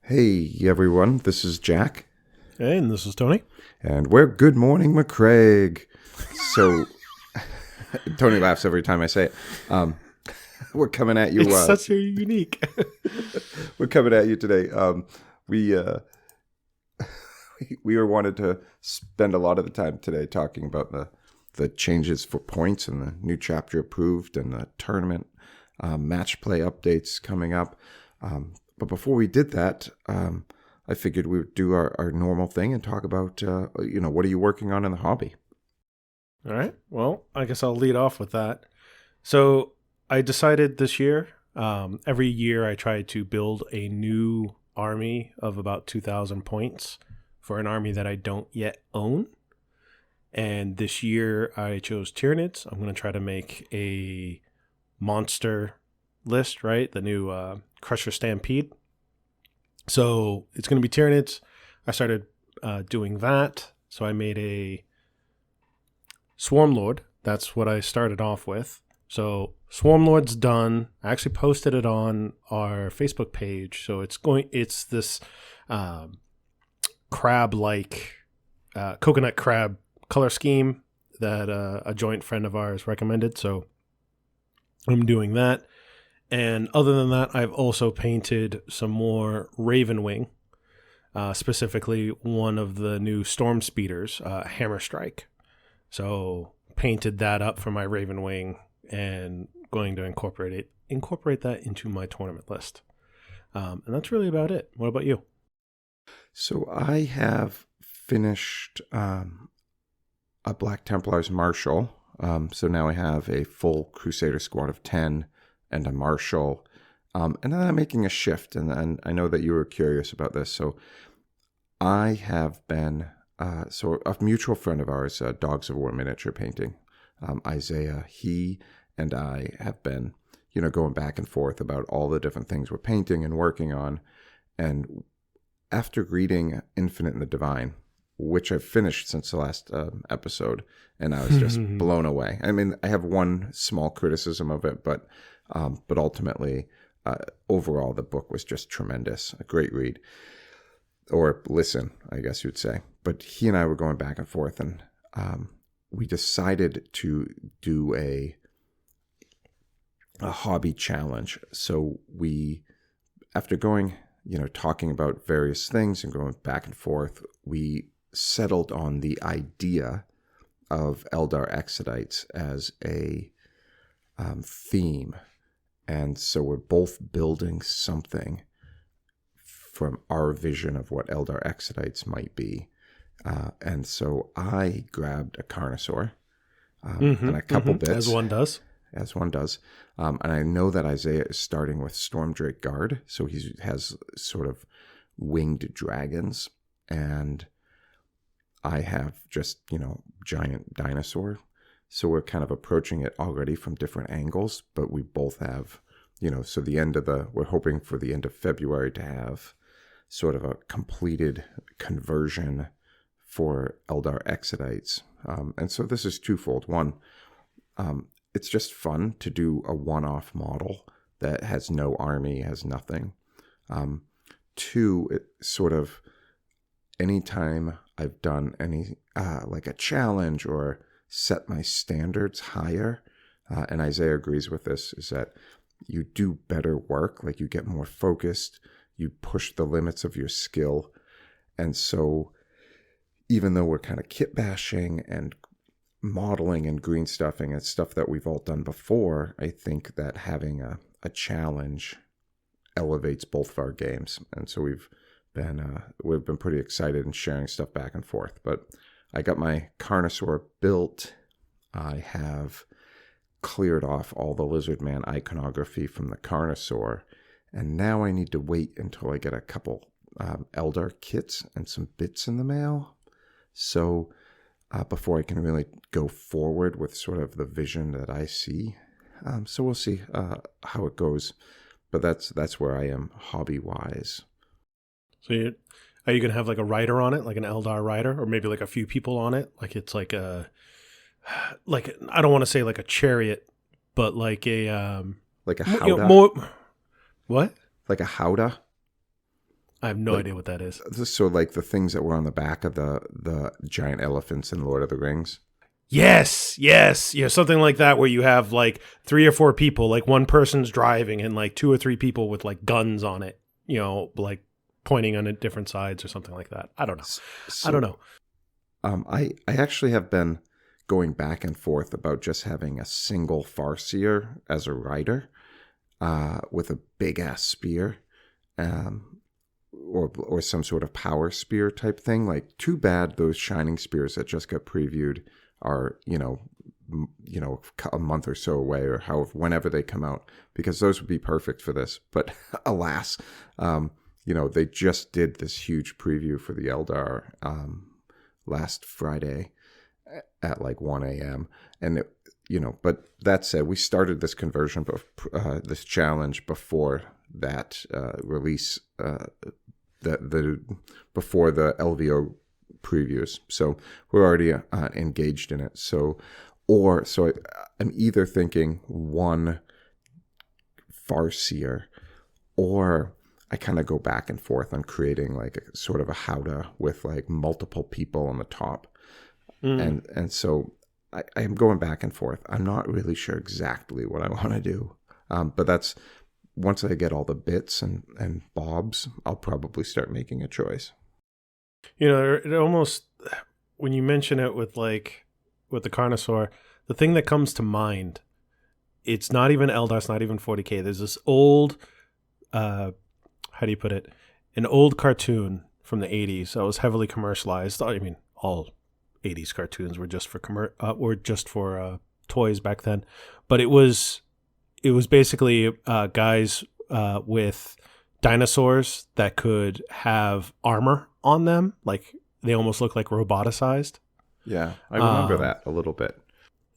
Hey everyone, this is Jack, Hey, and this is Tony. and we're Good Morning McCraig. So, Tony laughs every time I say it. We're coming at you. It's such a unique. We're coming at you today. We we were wanted to spend a lot of the time today talking about the changes for points and the new chapter approved and the tournament match play updates coming up. But before we did that, I figured we would do our normal thing and talk about, what are you working on in the hobby? All right. Well, I guess I'll lead off with that. So I decided this year, every year I try to build a new army of about 2,000 points for an army that I don't yet own. And this year I chose Tyranids. I'm going to try to make a monster list, right? The new Crusher Stampede. So it's going to be Tyranids. I started doing that. So I made a Swarm Lord. That's what I started off with. So Swarm Lord's done. I actually posted it on our Facebook page. So it's this crab-like coconut crab color scheme that a joint friend of ours recommended. So I'm doing that. And other than that, I've also painted some more Ravenwing, specifically one of the new Storm Speeders, Hammer Strike. So painted that up for my Ravenwing and going to incorporate that into my tournament list. And that's really about it. What about you? So I have finished a Black Templars Marshal. So now I have a full Crusader squad of 10 and a Marshal. And then I'm making a shift, and I know that you were curious about this. So I have been, so a mutual friend of ours, Dogs of War Miniature Painting, Isaiah, he and I have been, going back and forth about all the different things we're painting and working on. And after reading Infinite and the Divine, which I've finished since the last episode, and I was just blown away. I mean, I have one small criticism of it, but ultimately, overall, the book was just tremendous. A great read. Or listen, I guess you'd say. But he and I were going back and forth, and we decided to do a hobby challenge. So we, after going, talking about various things and going back and forth, we settled on the idea of Eldar Exodites as a theme. And so we're both building something from our vision of what Eldar Exodites might be. And so I grabbed a Carnosaur and a couple bits. As one does. As one does. And I know that Isaiah is starting with Stormdrake Guard. So he has sort of winged dragons. And I have just, giant dinosaur. So we're kind of approaching it already from different angles, but we both have, so we're hoping for the end of February to have sort of a completed conversion for Eldar Exodites. And so this is twofold. One, it's just fun to do a one-off model that has no army, has nothing. Two, it sort of, anytime I've done any, like a challenge or set my standards higher, and Isaiah agrees with this, is that you do better work, like you get more focused, you push the limits of your skill. And so even though we're kind of kit bashing and modeling and green stuffing and stuff that we've all done before, I think that having a challenge elevates both of our games. And so we've been pretty excited and sharing stuff back and forth. But I got my Carnosaur built. I have cleared off all the Lizard Man iconography from the Carnosaur. And now I need to wait until I get a couple Eldar kits and some bits in the mail. So before I can really go forward with sort of the vision that I see. So we'll see how it goes. But that's where I am hobby-wise. So are you going to have like a rider on it, like an Eldar rider, or maybe like a few people on it? Like it's like I don't want to say like a chariot, but like a like a howdah. What? Like a howdah. I have no Like, idea what that is. so like the things that were on the back of the giant elephants in Lord of the Rings. Yes, yes. Yeah, something like that where you have like 3 or 4 people, like one person's driving and like 2 or 3 people with like guns on it, like pointing on it different sides or something like that. I don't know. So, I don't know. I actually have been going back and forth about just having a single farseer as a rider, with a big ass spear, um, or some sort of power spear type thing. Like, too bad those shining spears that just got previewed are a month or so away, or however whenever they come out, because those would be perfect for this. But alas, they just did this huge preview for the Eldar last Friday at like 1 a.m. And but that said, we started this conversion, this challenge before that release, the before the LVO previews, so we're already engaged in it. So I'm either thinking one farseer, or I kind of go back and forth on creating like a sort of a howdah with like multiple people on the top. And so I am going back and forth. I'm not really sure exactly what I want to do. But that's, once I get all the bits and bobs, I'll probably start making a choice. It almost, when you mention it with the Carnosaur, the thing that comes to mind, it's not even Eldar, it's not even 40K. There's this old, how do you put it? An old cartoon from the 80s that was heavily commercialized. I mean, all 80s cartoons were just for toys back then, but it was basically guys with dinosaurs that could have armor on them, like they almost look like roboticized. Yeah, I remember that a little bit.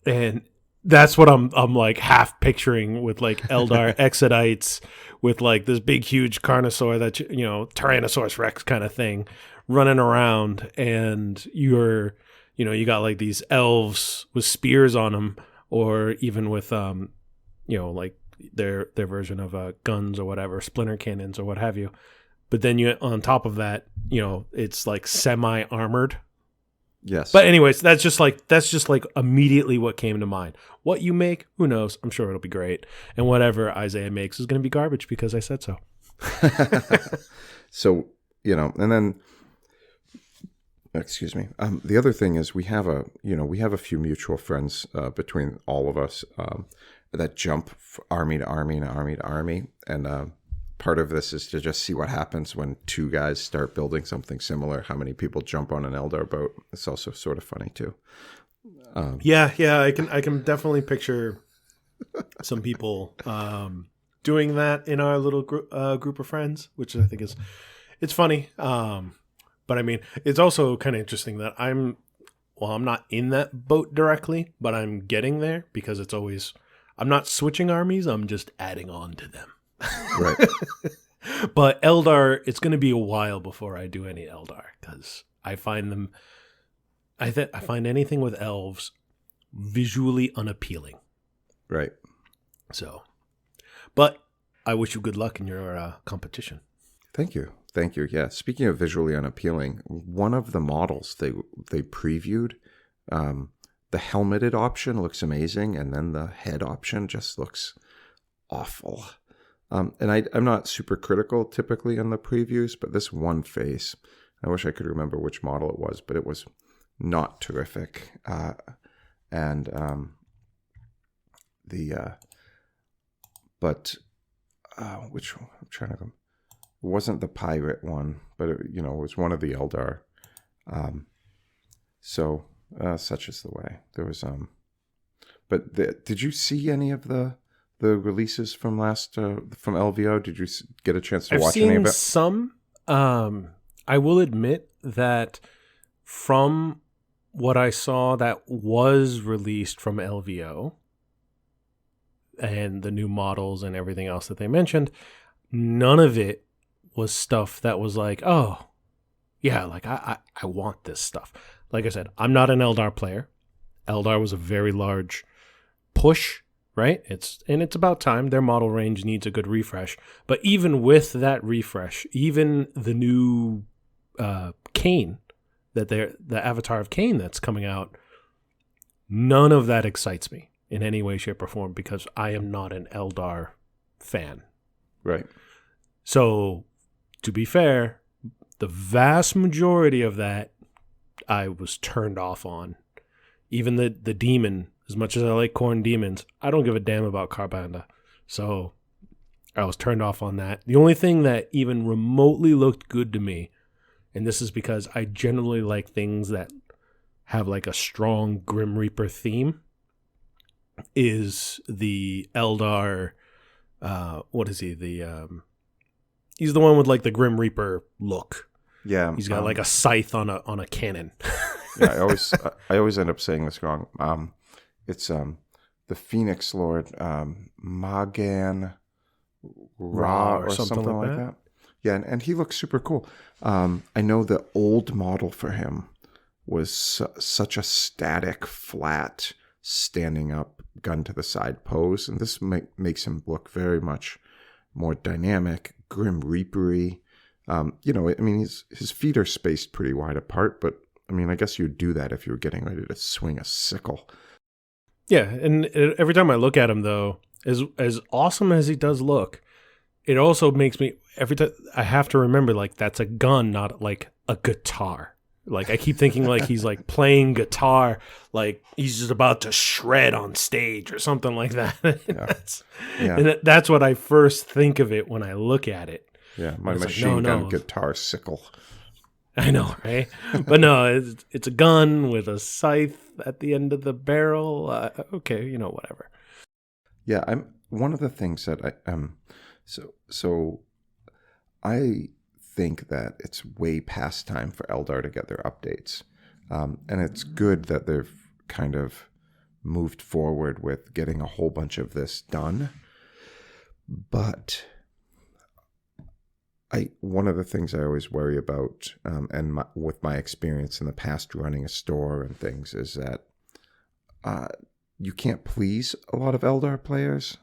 And that's what I'm like half picturing with like Eldar Exodites with like this big huge Carnosaur that Tyrannosaurus Rex kind of thing running around, and you got like these elves with spears on them, or even with like their version of guns or whatever, splinter cannons or what have you. But then on top of that, it's like semi-armored. Yes. But anyways, that's just like immediately what came to mind. What you make, who knows? I'm sure it'll be great. And whatever Isaiah makes is going to be garbage because I said so. So, and then, excuse me. The other thing is we have a few mutual friends between all of us that jump army to army and army to army. And part of this is to just see what happens when 2 guys start building something similar, how many people jump on an Eldar boat. It's also sort of funny too. Yeah, I can definitely picture some people doing that in our little group of friends, which I think it's funny. But I mean, it's also kind of interesting that I'm not in that boat directly, but I'm getting there because I'm not switching armies. I'm just adding on to them. Right. But Eldar, it's going to be a while before I do any Eldar, because I find them, I find anything with elves visually unappealing. Right. So, but I wish you good luck in your competition. Thank you. Yeah. Speaking of visually unappealing, one of the models they previewed, the helmeted option looks amazing, and then the head option just looks awful. And I'm not super critical typically on the previews, but this one face, I wish I could remember which model it was, but it was not terrific. Which one? I'm trying to. It wasn't the pirate one, but it was one of the Eldar. So such is the way. There was but did you see any of the releases from from LVO? Did you get a chance to watch any of it? I've seen some. I will admit that from what I saw that was released from LVO and the new models and everything else that they mentioned, none of it was stuff that was like, oh, yeah, like I want this stuff. Like I said, I'm not an Eldar player. Eldar was a very large push right? It's about time. Their model range needs a good refresh. But even with that refresh, even the new Kane, the avatar of Kane that's coming out, none of that excites me in any way, shape, or form because I am not an Eldar fan. Right. So, to be fair, the vast majority of that I was turned off on. Even the demon, as much as I like corn demons, I don't give a damn about Carbanda. So I was turned off on that. The only thing that even remotely looked good to me, and this is because I generally like things that have like a strong Grim Reaper theme, is the Eldar. What is he? He's the one with like the Grim Reaper look. Yeah, he's got like a scythe on a cannon. Yeah, I always end up saying this wrong. It's the Phoenix Lord, Magan Ra or something like that. Yeah, and he looks super cool. I know the old model for him was such a static, flat, standing up, gun to the side pose, and this makes him look very much more dynamic, Grim Reaper-y. His feet are spaced pretty wide apart, but I mean, I guess you'd do that if you were getting ready to swing a sickle. Yeah, and every time I look at him, though, as awesome as he does look, it also makes me, every time I have to remember, like, that's a gun, not like a guitar. Like, I keep thinking like he's like playing guitar, like he's just about to shred on stage or something like that. And that's what I first think of it when I look at it. Yeah, my machine gun guitar sickle. I know, right? But no, it's a gun with a scythe at the end of the barrel. Okay, whatever. Yeah, one of the things that I think that it's way past time for Eldar to get their updates, and it's good that they've kind of moved forward with getting a whole bunch of this done, but one of the things I always worry about, with my experience in the past running a store and things, is that you can't please a lot of Eldar players.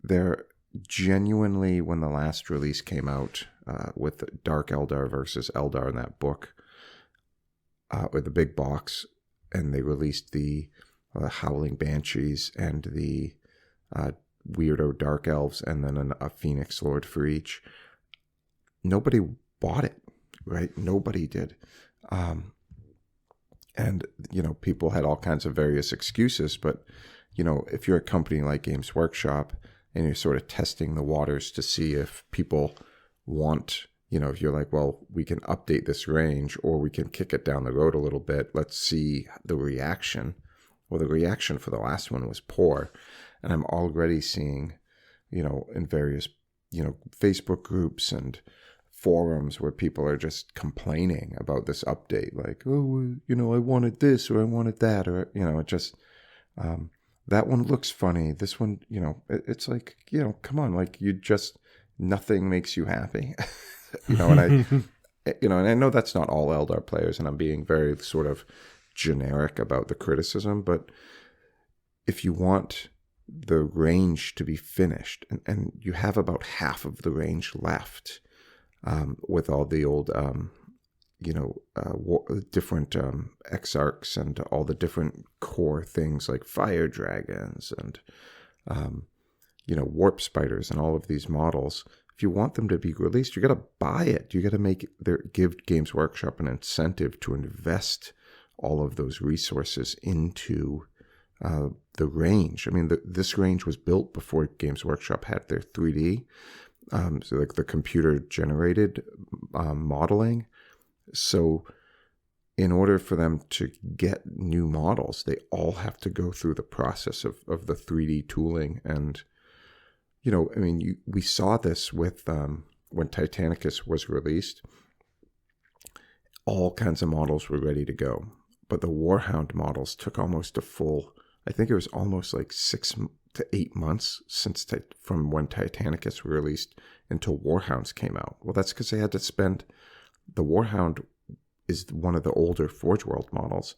They're genuinely, when the last release came out with Dark Eldar versus Eldar in that book, or the big box, and they released the Howling Banshees and the weirdo Dark Elves, and then a Phoenix Lord for each. Nobody bought it, right? Nobody did. And, people had all kinds of various excuses, but, if you're a company like Games Workshop and you're sort of testing the waters to see if people want, if you're like, well, we can update this range or we can kick it down the road a little bit, let's see the reaction. Well, the reaction for the last one was poor. And I'm already seeing, in various, Facebook groups and forums where people are just complaining about this update. Like, oh, I wanted this or I wanted that, or, it just, that one looks funny. This one, it's like, come on, like nothing makes you happy. And I know that's not all Eldar players, and I'm being very sort of generic about the criticism, but if you want the range to be finished, and you have about half of the range left, with all the old, different exarchs and all the different core things like fire dragons and, warp spiders and all of these models. If you want them to be released, you got to buy it. You got to give Games Workshop an incentive to invest all of those resources into the range. I mean, this range was built before Games Workshop had their 3D, so like the computer generated modeling. So in order for them to get new models, they all have to go through the process of the 3D tooling. And, we saw this with when Titanicus was released. All kinds of models were ready to go. But the Warhound models took almost a full, I think it was almost like 6 to 8 months from when Titanicus was released until Warhounds came out. Well, that's because they had to spend, the Warhound is one of the older Forge World models,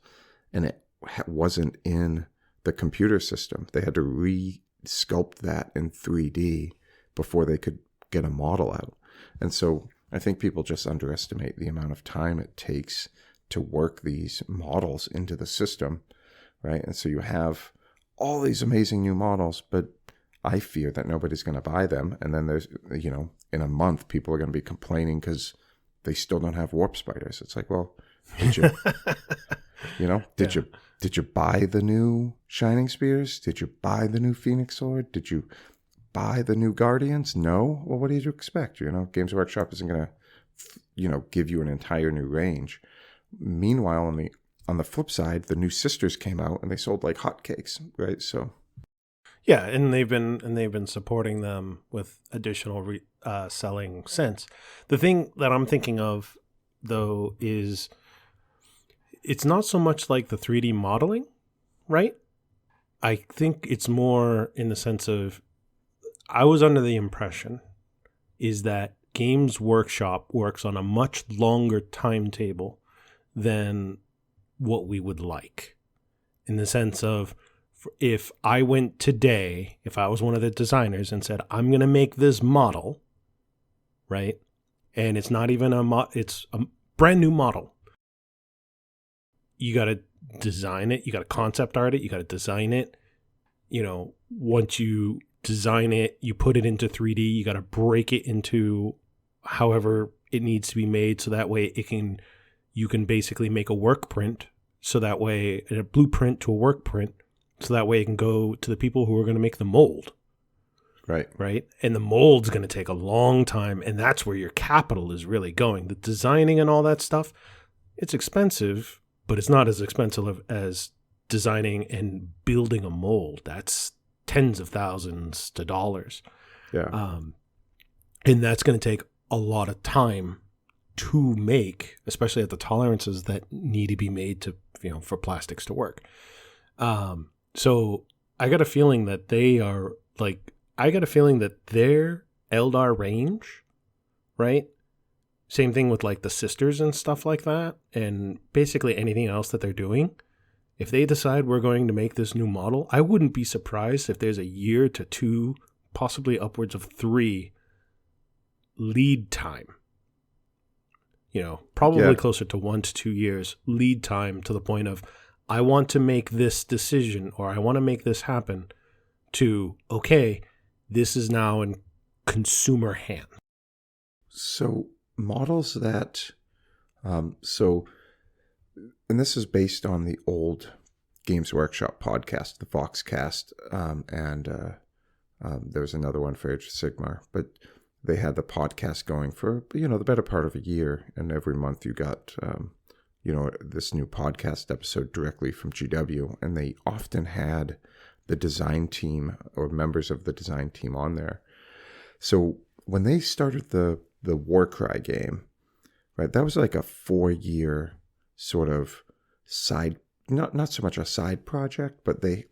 and it wasn't in the computer system. They had to re-sculpt that in 3D before they could get a model out. And so I think people just underestimate the amount of time it takes to work these models into the system, right? And so you have all these amazing new models, but I fear that nobody's going to buy them. And then there's, in a month, people are going to be complaining because they still don't have warp spiders. It's like, well, did you, did you buy the new Shining Spears? Did you buy the new Phoenix Sword? Did you buy the new Guardians? No. Well, what did you expect? Games Workshop isn't going to, give you an entire new range. Meanwhile, on the flip side, the new Sisters came out and they sold like hotcakes, right? So, yeah, and they've been supporting them with additional selling since. The thing that I'm thinking of though is it's not so much like the 3D modeling, right? I think it's more in the sense of I was under the impression is that Games Workshop works on a much longer timetable than what we would like. In the sense of if I went today, if I was one of the designers and said, I'm going to make this model, right? And it's not even it's a brand new model. You got to design it. You got to concept art it. You got to design it. Once you design it, you put it into 3D. You got to break it into however it needs to be made. So that way you can basically make a work print. So that way a blueprint to a work print. So that way it can go to the people who are going to make the mold. Right. Right. And the mold's going to take a long time. And that's where your capital is really going. The designing and all that stuff, it's expensive, but it's not as expensive as designing and building a mold. That's tens of thousands to dollars. Yeah. And that's going to take a lot of time to make, especially at the tolerances that need to be made to, for plastics to work. So I got a feeling that their Eldar range, right? Same thing with like the Sisters and stuff like that. And basically anything else that they're doing. If they decide we're going to make this new model, I wouldn't be surprised if there's a year to 2, possibly upwards of 3 lead time. Probably closer to 1 to 2 years lead time to the point of, I want to make this decision or I want to make this happen to, okay, this is now in consumer hands. So models that, and this is based on the old Games Workshop podcast, the Foxcast, and there was another one for Age of Sigmar, but they had the podcast going for, the better part of a year, and every month you got, this new podcast episode directly from GW, and they often had the design team or members of the design team on there. So when they started the Warcry game, right, that was like a 4-year sort of side, not so much a side project, but they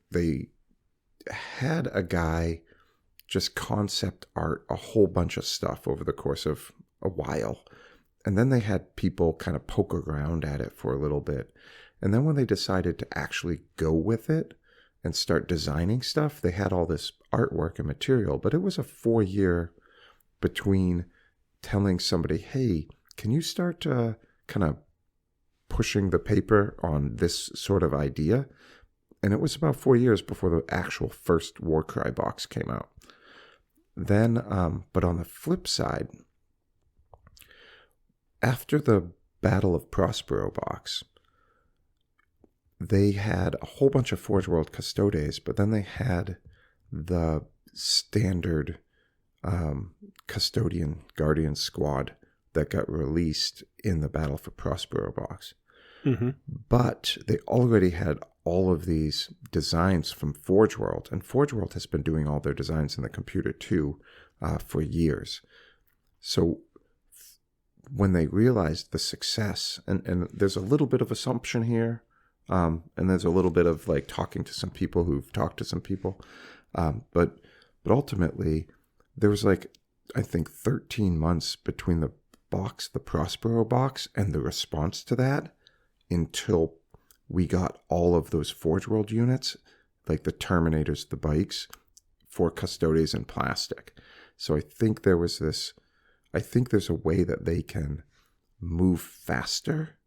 had a guy just concept art a whole bunch of stuff over the course of a while. And then they had people kind of poke around at it for a little bit. And then when they decided to actually go with it and start designing stuff, they had all this artwork and material. But it was a 4-year between telling somebody, hey, can you start kind of pushing the paper on this sort of idea? And it was about 4 years before the actual first Warcry box came out. Then, but on the flip side, after the Battle of Prospero box, they had a whole bunch of Forge World Custodes, but then they had the standard Custodian Guardian squad that got released in the Battle for Prospero box. Mm-hmm. But they already had all of these designs from Forge World, and Forge World has been doing all their designs in the computer too for years. So when they realized the success, and there's a little bit of assumption here, and there's a little bit of like talking to some people who've talked to some people, but ultimately there was like, I think 13 months between the Prospero box, and the response to that until we got all of those Forge World units. like the Terminators, the bikes, for Custodes in plastic. So I think there's a way that they can move faster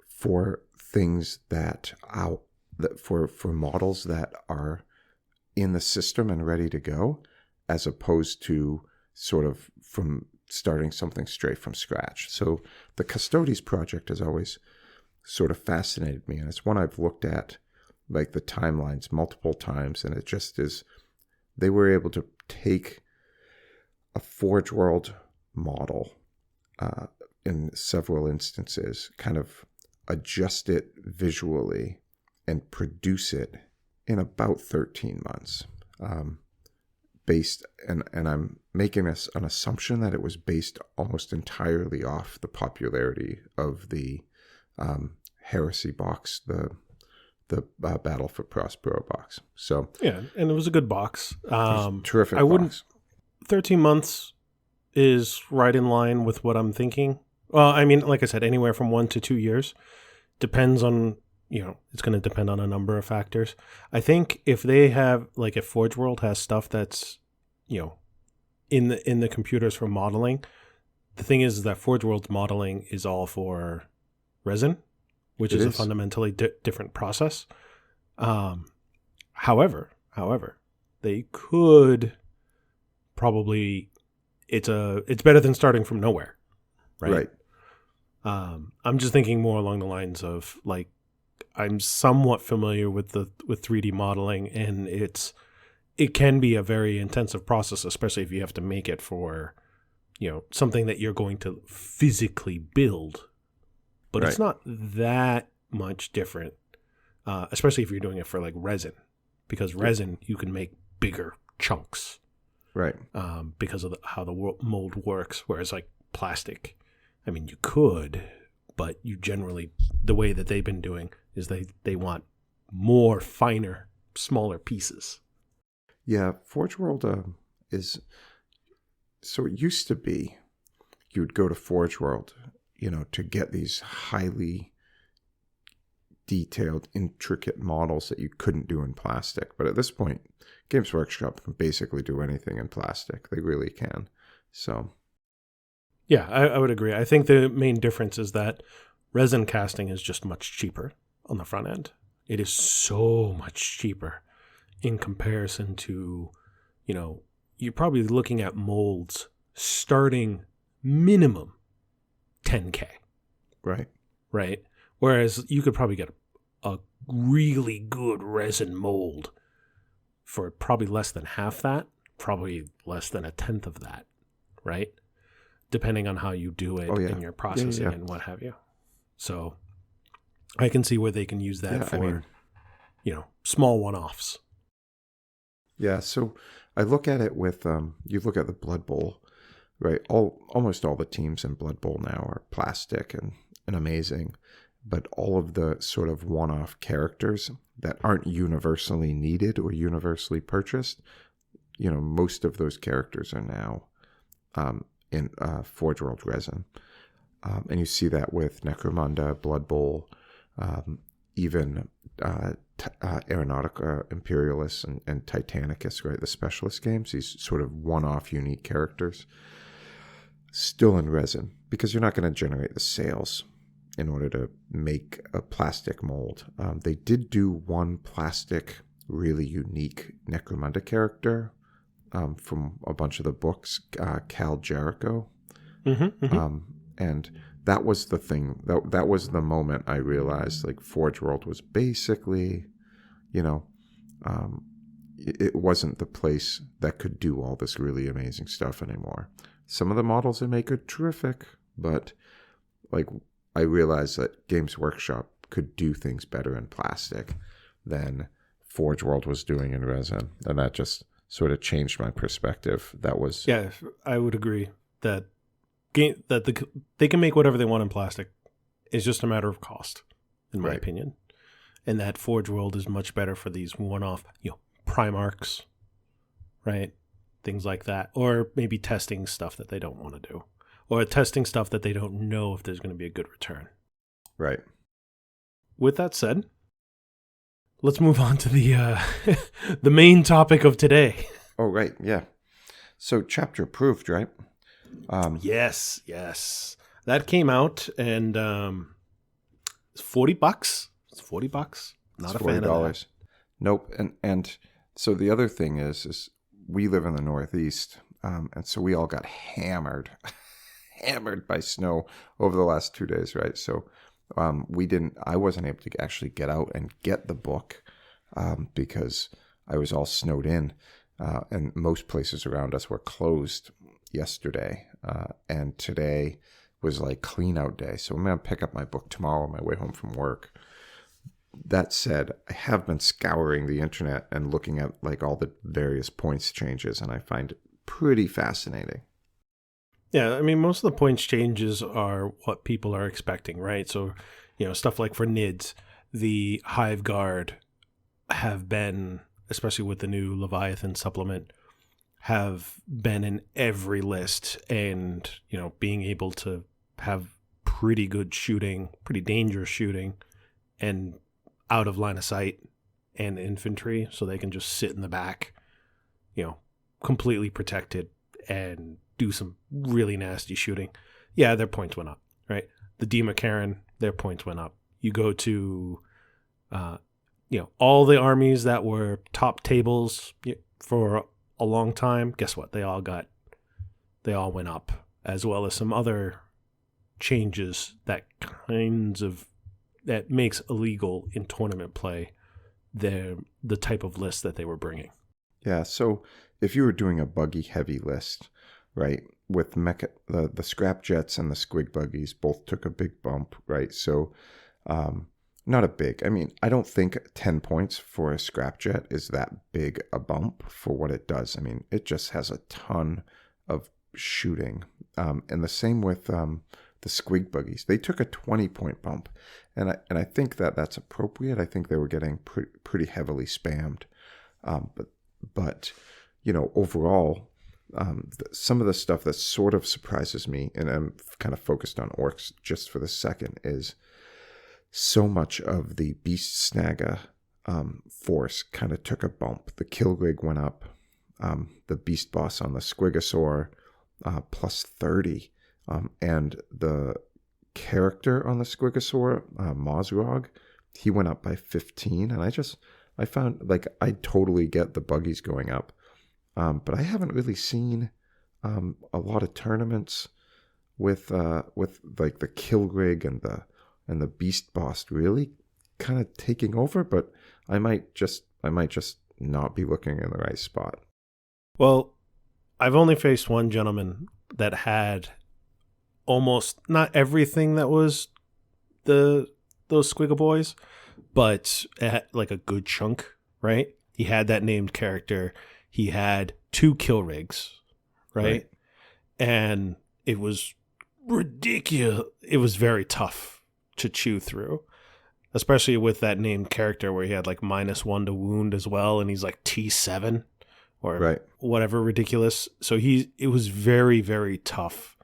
for things for models that are in the system and ready to go, as opposed to sort of from starting something straight from scratch. So the Custodes project has always sort of fascinated me, and it's one I've looked at, like the timelines, multiple times, and it just is, they were able to take a Forge World model in several instances, kind of adjust it visually and produce it in about 13 months. And I'm making an assumption that it was based almost entirely off the popularity of the Heresy box, the Battle for Prospero box. So yeah, and it was a good box. Terrific I wouldn't. box. 13 months is right in line with what I'm thinking. Well, I mean, like I said, anywhere from 1 to 2 years depends on, it's going to depend on a number of factors. I think if they have, like, if Forge World has stuff that's, in the computers for modeling, the thing is that Forge World's modeling is all for resin, which is a fundamentally different process. However, they could probably, it's better than starting from nowhere, right? I'm just thinking more along the lines of, like, I'm somewhat familiar with 3D modeling, and it can be a very intensive process, especially if you have to make it for, something that you're going to physically build. But it's not that much different, especially if you're doing it for, like, resin, because resin, you can make bigger chunks, right? Because of how the mold works. Whereas, like, plastic, I mean, you could, but you generally, the way that they've been doing is they want more finer, smaller pieces. Yeah, Forge World is, so it used to be you would go to Forge World, to get these highly detailed, intricate models that you couldn't do in plastic. But at this point, Games Workshop can basically do anything in plastic. They really can. So, yeah, I would agree. I think the main difference is that resin casting is just much cheaper on the front end. It is so much cheaper in comparison to, you're probably looking at molds starting minimum $10K. Right? Whereas you could probably get a really good resin mold for probably less than half that, probably less than a tenth of that, right? Depending on how you do it in your processing and what have you. So I can see where they can use that for, small one-offs. Yeah, so I look at it with, you look at the Blood Bowl, right? Almost all the teams in Blood Bowl now are plastic and amazing, but all of the sort of one-off characters that aren't universally needed or universally purchased, most of those characters are now in Forge World resin. And you see that with Necromunda, Blood Bowl, even Aeronautica, Imperialis, and Titanicus, right? The specialist games, these sort of one-off unique characters, still in resin, because you're not going to generate the sales in order to make a plastic mold. They did do one plastic, really unique Necromunda character from a bunch of the books, Cal Jericho. And that was the thing. That was the moment I realized, like, Forge World was basically, it wasn't the place that could do all this really amazing stuff anymore. Some of the models they make are terrific, but, like, I realized that Games Workshop could do things better in plastic than Forge World was doing in resin, and that just sort of changed my perspective. That was I would agree that they can make whatever they want in plastic. It's just a matter of cost, in my opinion, and that Forge World is much better for these one-off, Primarchs, right? Things like that, or maybe testing stuff that they don't want to do, or testing stuff that they don't know if there's going to be a good return. Right. With that said, let's move on to the the main topic of today. Oh, right. Yeah. So chapter approved, right? Yes. That came out, and it's $40. It's $40. Not a fan of that. Nope. And so the other thing is we live in the Northeast, and so we all got hammered, hammered by snow over the last 2 days, right? So I wasn't able to actually get out and get the book because I was all snowed in, and most places around us were closed yesterday, and today was like clean out day. So I'm going to pick up my book tomorrow on my way home from work. That said, I have been scouring the internet and looking at like all the various points changes, and I find it pretty fascinating. Yeah, I mean, most of the points changes are what people are expecting, right? So, stuff like for NIDS, the Hive Guard have been, especially with the new Leviathan supplement, have been in every list, and, being able to have pretty good shooting, pretty dangerous shooting, and out of line of sight and infantry, so they can just sit in the back, completely protected and do some really nasty shooting. Yeah, their points went up, right? The Dima Karen, their points went up. You go to, all the armies that were top tables for a long time. Guess what? They all went up, as well as some other changes that makes illegal in tournament play the type of list that they were bringing. Yeah, so if you were doing a buggy heavy list, right, with mecha, the scrap jets and the squig buggies both took a big bump, right? So not a big, I mean, I don't think 10 points for a scrap jet is that big a bump for what it does. I mean, it just has a ton of shooting. And the same with the squig buggies. They took a 20-point bump, and I think that's appropriate. I think they were getting pretty heavily spammed, but overall, some of the stuff that sort of surprises me, and I'm kind of focused on orcs just for the second, is so much of the beast snaga force kind of took a bump. The kill rig went up. The beast boss on the squigosaur plus 30. And the character on the squigosaur, Mozrog, he went up by 15. And I found, like, I totally get the buggies going up. But I haven't really seen a lot of tournaments with like the kill rig and the beast boss really kind of taking over. But I might just not be looking in the right spot. Well, I've only faced one gentleman that had almost not everything that was those Squiggle Boys, but like a good chunk, right? He had that named character. He had 2 kill rigs, right? And it was ridiculous. It was very tough to chew through, especially with that named character where he had like -1 to wound as well, and he's like T7 or whatever ridiculous. So it was very, very tough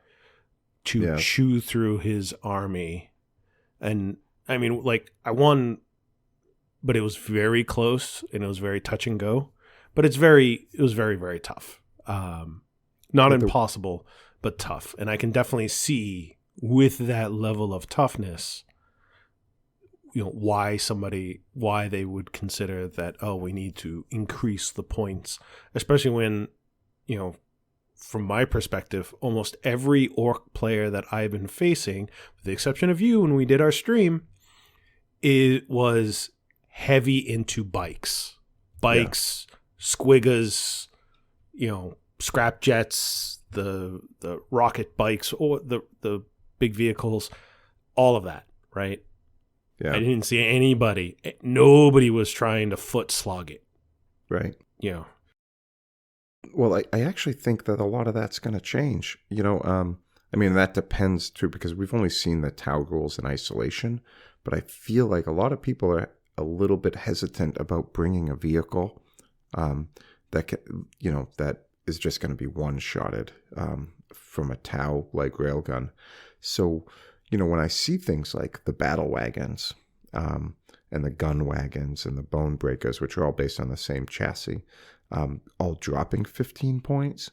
to chew through his army. And I mean, like, I won, but it was very close and it was very touch and go. But it was very, very tough. Not impossible, but tough. And I can definitely see with that level of toughness, why they would consider that, oh, we need to increase the points, especially when, from my perspective, almost every orc player that I've been facing, with the exception of you when we did our stream, it was heavy into bikes, squiggas, scrap jets, the rocket bikes, or the big vehicles, all of that, right? Yeah. I didn't see nobody was trying to foot slog it. Right. Well, I actually think that a lot of that's going to change. I mean, that depends too, because we've only seen the Tau rules in isolation, but I feel like a lot of people are a little bit hesitant about bringing a vehicle that is just going to be one-shotted from a Tau-like railgun. So, when I see things like the battle wagons, and the gun wagons and the bone breakers, which are all based on the same chassis, all dropping 15 points,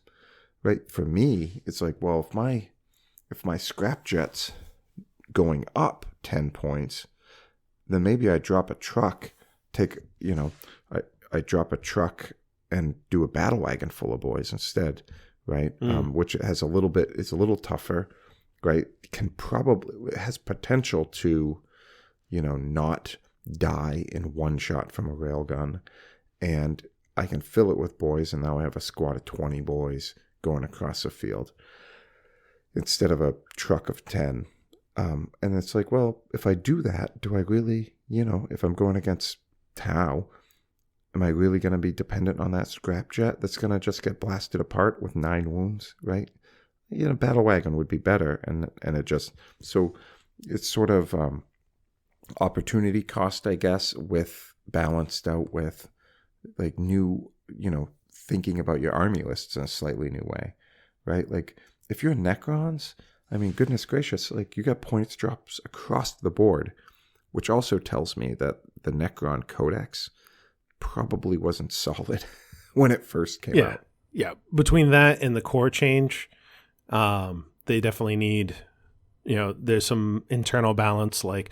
right? For me, it's like, well, if my scrapjet's going up 10 points, then maybe I drop a truck, I drop a truck and do a battle wagon full of boys instead, right? Which has it's a little tougher, right? It has potential to, not die in one shot from a railgun. And I can fill it with boys, and now I have a squad of 20 boys going across the field instead of a truck of 10. And it's like, well, if I do that, do I really, if I'm going against Tau, am I really going to be dependent on that scrapjet that's going to just get blasted apart with 9 wounds, right? Battle wagon would be better. And so it's sort of opportunity cost, I guess, with balanced out with like new, thinking about your army lists in a slightly new way, right? Like if you're Necrons, I mean, goodness gracious, like you got points drops across the board, which also tells me that the Necron Codex probably wasn't solid when it first came out. Yeah. Between that and the core change, they definitely need, there's some internal balance, like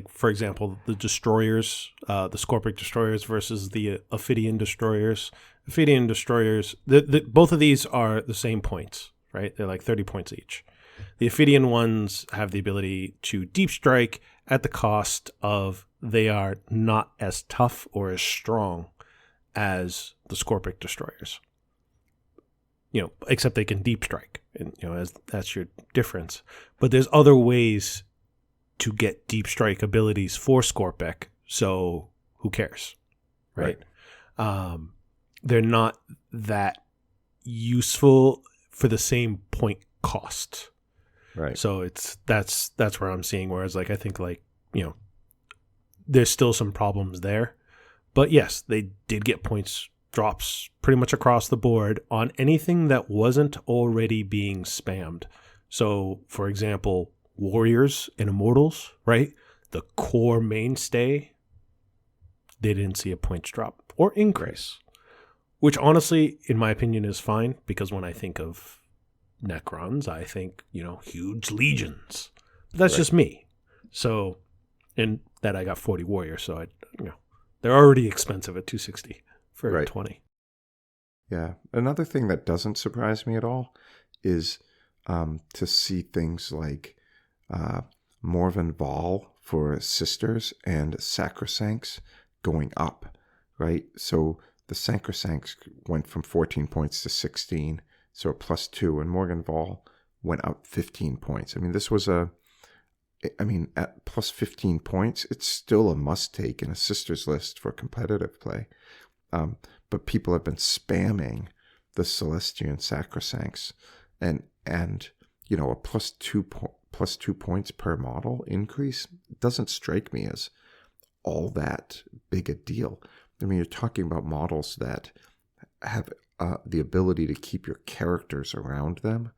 for example, the destroyers, the Scorpic destroyers versus the Ophidian destroyers. Ophidian destroyers, both of these are the same points, right? They're like 30 points each. The Ophidian ones have the ability to deep strike at the cost of they are not as tough or as strong as the Scorpic destroyers. Except they can deep strike, and as that's your difference. But there's other ways to get deep strike abilities for Scorpic, so who cares, right? They're not that useful for the same point cost. Right. So that's where I'm seeing. Whereas I think there's still some problems there, but yes, they did get points drops pretty much across the board on anything that wasn't already being spammed. So for example, warriors and immortals, right? The core mainstay, they didn't see a points drop or increase, which honestly, in my opinion, is fine, because when I think of Necrons, I think, huge legions. But that's just me. So, and that I got 40 warriors, so they're already expensive at 260 for 20. Yeah. Another thing that doesn't surprise me at all is to see things like Morven Val for sisters and sacrosancts going up, right? So the sacrosancts went from 14 points to 16, so a +2, and Morgan Val went up 15 points. I mean, at plus 15 points, it's still a must-take in a sisters list for competitive play. But people have been spamming the Celestian Sacrosancts, and a +2 points per model increase doesn't strike me as all that big a deal. I mean, you're talking about models that have the ability to keep your characters around them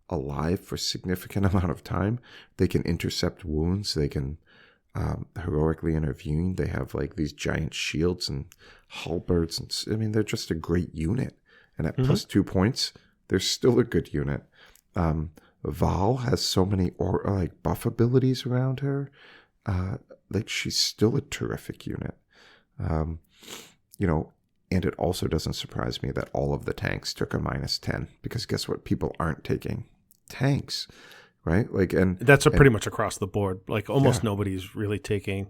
alive for a significant amount of time. They can intercept wounds. They can heroically intervene. They have like these giant shields and halberds. And they're just a great unit. And at +2 points, they're still a good unit. Val has so many buff abilities around her. She's still a terrific unit. And it also doesn't surprise me that all of the tanks took a -10, because guess what? People aren't taking tanks, right? That's pretty much across the board. Almost nobody's really taking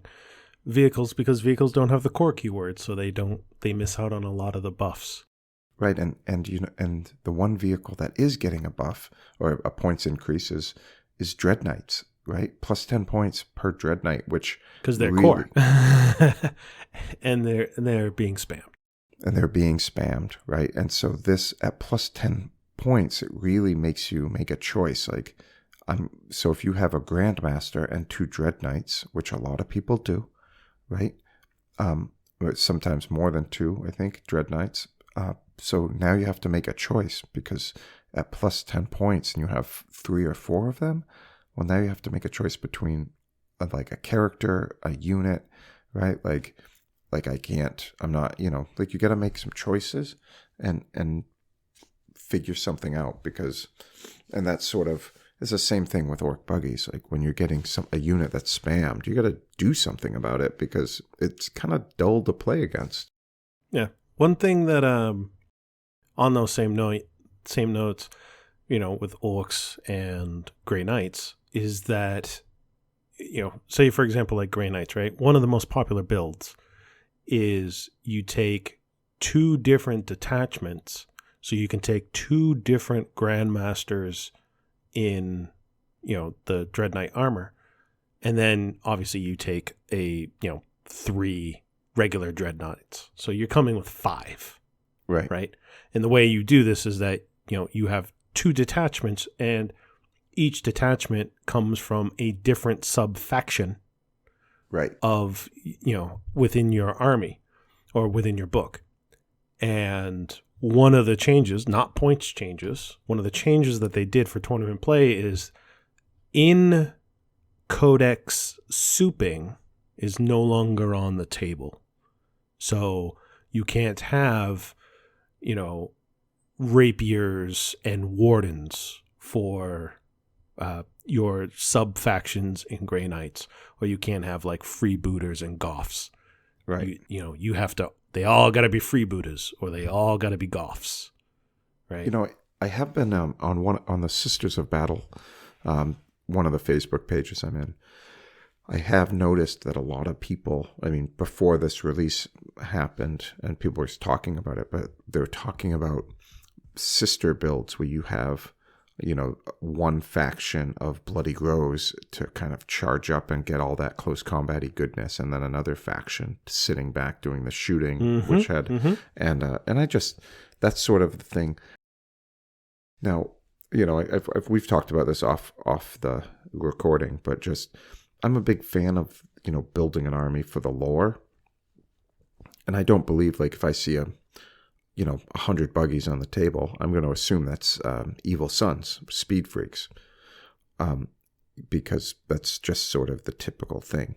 vehicles, because vehicles don't have the core keyword, so they miss out on a lot of the buffs. Right, and the one vehicle that is getting a buff or a points increase is Dread Knights, right? +10 points per Dread Knight, which because they're really, core, and they're being spammed. And they're being spammed, right? And so this at +10 points, it really makes you make a choice. So if you have a Grandmaster and 2 Dread Knights, which a lot of people do, right? Sometimes more than 2, I think, Dread Knights. So now you have to make a choice, because at +10 points and you have 3 or 4 of them, well, now you have to make a choice between a character, a unit, right? Like I can't, I'm not, like you got to make some choices and figure something out and that's sort of, it's the same thing with orc buggies. Like when you're getting a unit that's spammed, you got to do something about it because it's kind of dull to play against. Yeah. One thing that, on those same notes, with orcs and Grey Knights is that, say for example, like Grey Knights, right? One of the most popular builds is you take two different detachments. So you can take two different Grandmasters in, the Dread Knight armor. And then obviously you take 3 regular Dread Knights. So you're coming with 5. Right. Right. And the way you do this is that, you have 2 detachments and each detachment comes from a different sub-faction. Right. Of, within your army or within your book. And one of the changes, not points changes, one of the changes that they did for tournament play is in Codex souping is no longer on the table. So you can't have, rapiers and wardens for your sub-factions in Grey Knights, or you can't have like freebooters and Goths. Right. You have to, they all got to be freebooters or they all got to be Goths. Right. I have been on the Sisters of Battle, one of the Facebook pages I'm in. I have noticed that a lot of people, before this release happened and people were talking about it, but they're talking about sister builds where you have, one faction of Bloody Rose to kind of charge up and get all that close combat-y goodness, and then another faction sitting back doing the shooting, which had, and I just, that's sort of the thing. Now, we've talked about this off the recording, but just, I'm a big fan of, building an army for the lore. And I don't believe, like, if I see 100 buggies on the table, I'm going to assume that's evil sons, speed freaks, because that's just sort of the typical thing.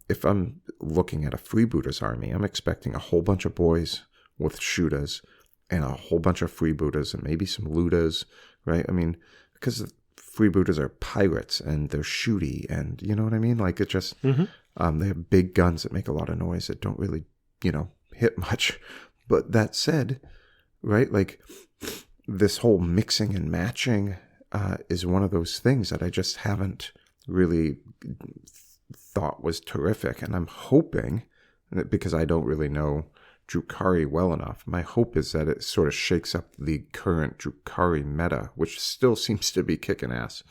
If I'm looking at a freebooters army, I'm expecting a whole bunch of boys with shooters and a whole bunch of freebooters and maybe some looters, right? Because freebooters are pirates and they're shooty, and you know what I mean? Like, it just, they have big guns that make a lot of noise that don't really, hit much. But that said, right, like this whole mixing and matching is one of those things that I just haven't really thought was terrific. And I'm hoping that, because I don't really know Drukhari well enough, my hope is that it sort of shakes up the current Drukhari meta, which still seems to be kicking ass.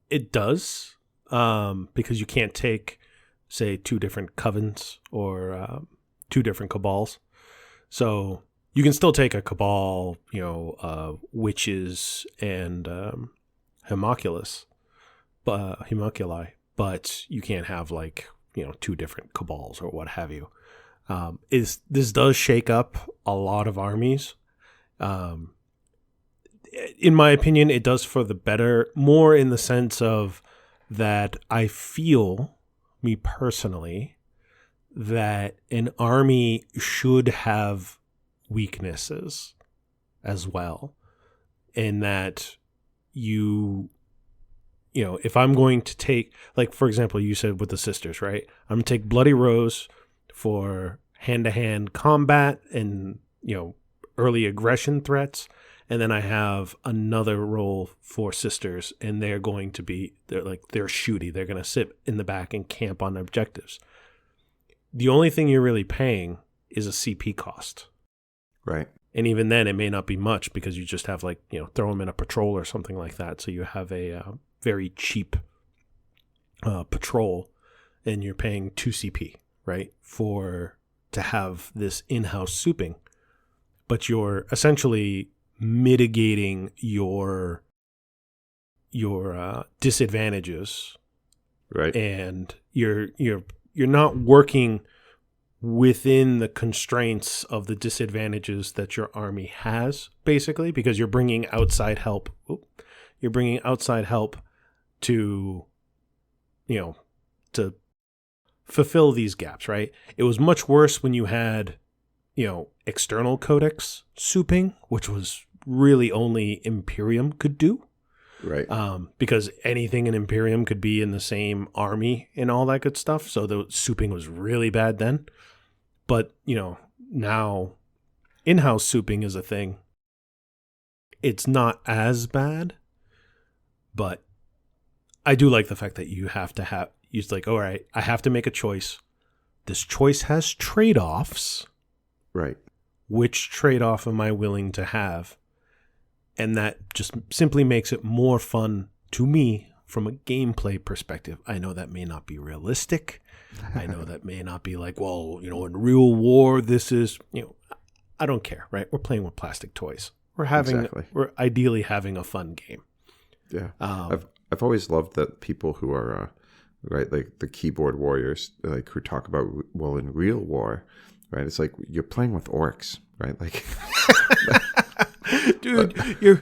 It does, because you can't take, say, 2 different covens or 2 different cabals. So you can still take a cabal, witches and homunculi, but you can't have 2 different cabals or what have you. This does shake up a lot of armies. In my opinion, it does for the better, more in the sense of that I feel, me personally, that an army should have weaknesses as well. And that if I'm going to take, like, for example, you said with the sisters, right? I'm going to take Bloody Rose for hand-to-hand combat and, early aggression threats. And then I have another role for sisters, and they're shooty. They're going to sit in the back and camp on objectives. The only thing you're really paying is a CP cost. Right. And even then, it may not be much because you just have throw them in a patrol or something like that. So you have a very cheap patrol, and you're paying 2 CP, right, to have this in-house souping. But you're essentially mitigating your disadvantages, right? And you're not working within the constraints of the disadvantages that your army has, basically, because you're bringing outside help. You're bringing outside help to fulfill these gaps, right? It was much worse when you had, external codex souping, which was really only Imperium could do. Right. Because anything in Imperium could be in the same army and all that good stuff. So the souping was really bad then. But, now in-house souping is a thing. It's not as bad, but I do like the fact that you have to have, it's like, all right, I have to make a choice. This choice has trade-offs. Right. Which trade-off am I willing to have? And that just simply makes it more fun to me from a gameplay perspective. I know that may not be realistic. I know that may not be like, well, in real war, this is, I don't care, right? We're playing with plastic toys. We're ideally having a fun game. Yeah. I've always loved that people who are, right, like the keyboard warriors, like who talk about, well, in real war, right? It's like you're playing with orcs, right? Like, dude,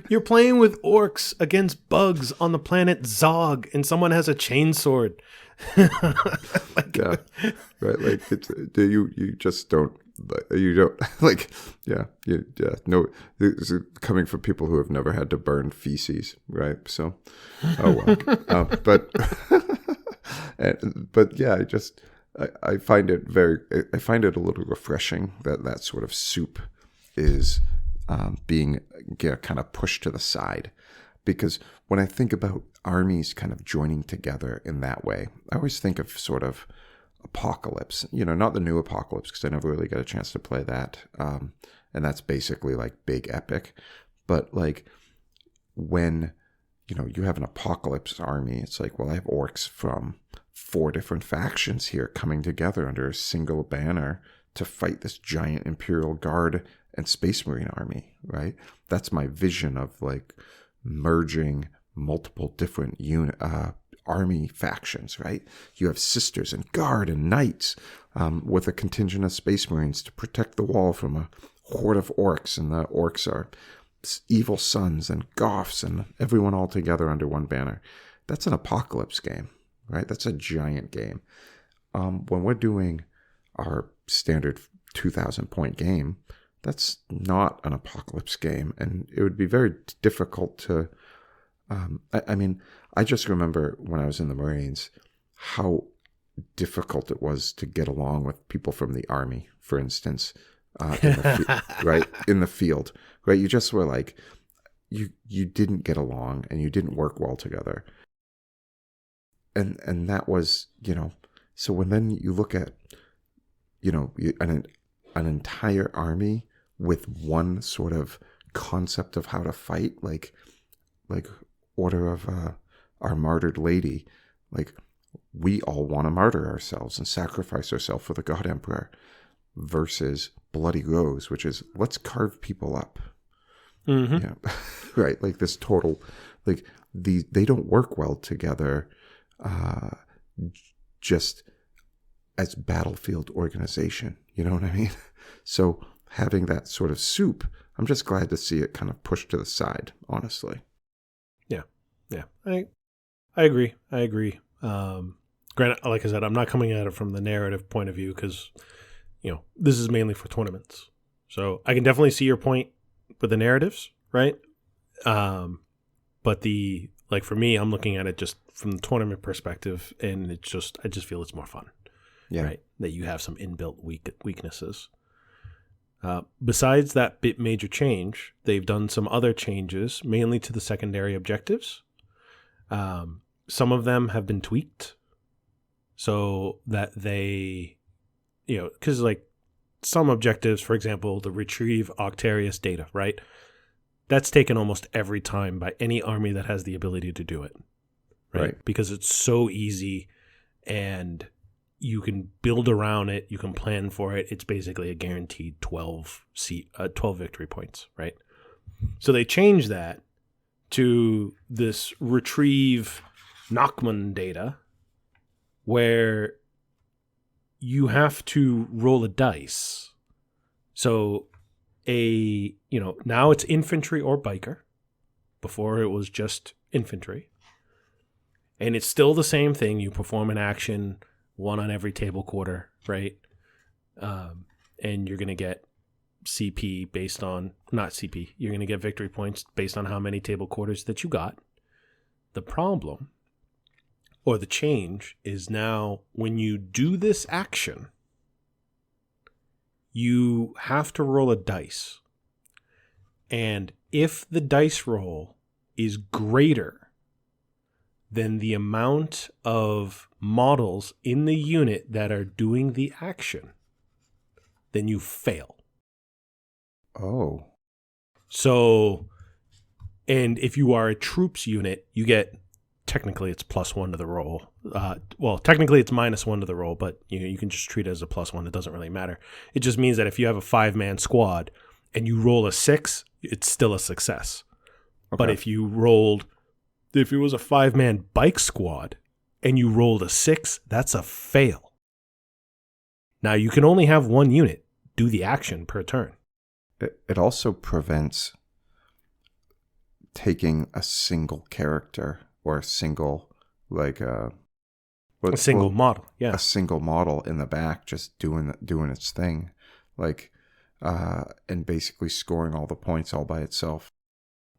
you're playing with orcs against bugs on the planet Zog, and someone has a chainsword. Yeah, right. Like you just don't. You don't like. Yeah. No, this is coming from people who have never had to burn feces, right? So, oh well. But yeah, I find it a little refreshing that sort of soup is being kind of pushed to the side, because when I think about armies kind of joining together in that way, I always think of sort of Apocalypse, not the new Apocalypse, because I never really got a chance to play that, and that's basically like big epic, but like when you have an Apocalypse army, it's like, well, I have orcs from 4 different factions here coming together under a single banner to fight this giant Imperial Guard and Space Marine army, right? That's my vision of like merging multiple different army factions, right? You have sisters and guard and knights with a contingent of Space Marines to protect the wall from a horde of orcs, and the orcs are evil sons and goths and everyone all together under one banner. That's an Apocalypse game, right? That's a giant game. When we're doing our standard 2,000 point game, that's not an Apocalypse game, and it would be very difficult to I just remember when I was in the Marines how difficult it was to get along with people from the army, for instance, right, in the field, right? You just were like, you didn't get along and you didn't work well together, and that was so when then you look at an entire army with one sort of concept of how to fight, like Order of our Martyred Lady, like we all want to martyr ourselves and sacrifice ourselves for the God Emperor, versus Bloody Rose, which is let's carve people up. Mm-hmm. Yeah, right. Like this total, like they don't work well together, just as battlefield organization. You know what I mean? So having that sort of soup, I'm just glad to see it kind of pushed to the side, honestly. Yeah, I agree. Granted, like I said, I'm not coming at it from the narrative point of view because, this is mainly for tournaments. So I can definitely see your point with the narratives, right? But for me, I'm looking at it just from the tournament perspective, and I just feel it's more fun, right? That you have some inbuilt weaknesses. Besides that major change, they've done some other changes, mainly to the secondary objectives. Some of them have been tweaked so that they, because like some objectives, for example, the retrieve Octarius data, right? That's taken almost every time by any army that has the ability to do it, right? Because it's so easy and you can build around it, you can plan for it. It's basically a guaranteed 12 victory points, right? So they changed that to this retrieve Nachman data where you have to roll a dice. So now it's infantry or biker. Before it was just infantry. And it's still the same thing. You perform an action one on every table quarter, right? And you're going to get CP based on, not CP, you're going to get victory points based on how many table quarters that you got. The problem, or the change, is now when you do this action, you have to roll a dice. And if the dice roll is greater than the amount of models in the unit that are doing the action, then you fail. Oh. So, and if you are a troops unit, you get, technically it's +1 to the roll. Well, technically it's -1 to the roll, but you can just treat it as a +1. It doesn't really matter. It just means that if you have a 5-man squad and you roll a 6, it's still a success. Okay. But if it was a 5-man bike squad and you rolled a 6, that's a fail. Now you can only have one unit do the action per turn. It also prevents taking a single character or a single, like a single model. Yeah. A single model in the back just doing its thing, like, and basically scoring all the points all by itself.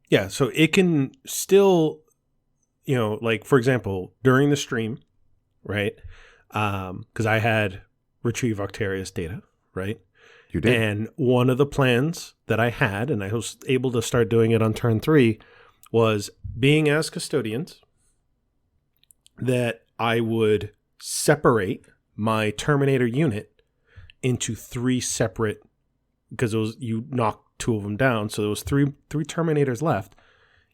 Yeah, so it can still, like, for example, during the stream, right? Because I had retrieve Octarius data, right? You did. And one of the plans that I had, and I was able to start doing it on turn 3, was being as custodians, that I would separate my Terminator unit into 3 separate, because you knocked 2 of them down, so there was three Terminators left.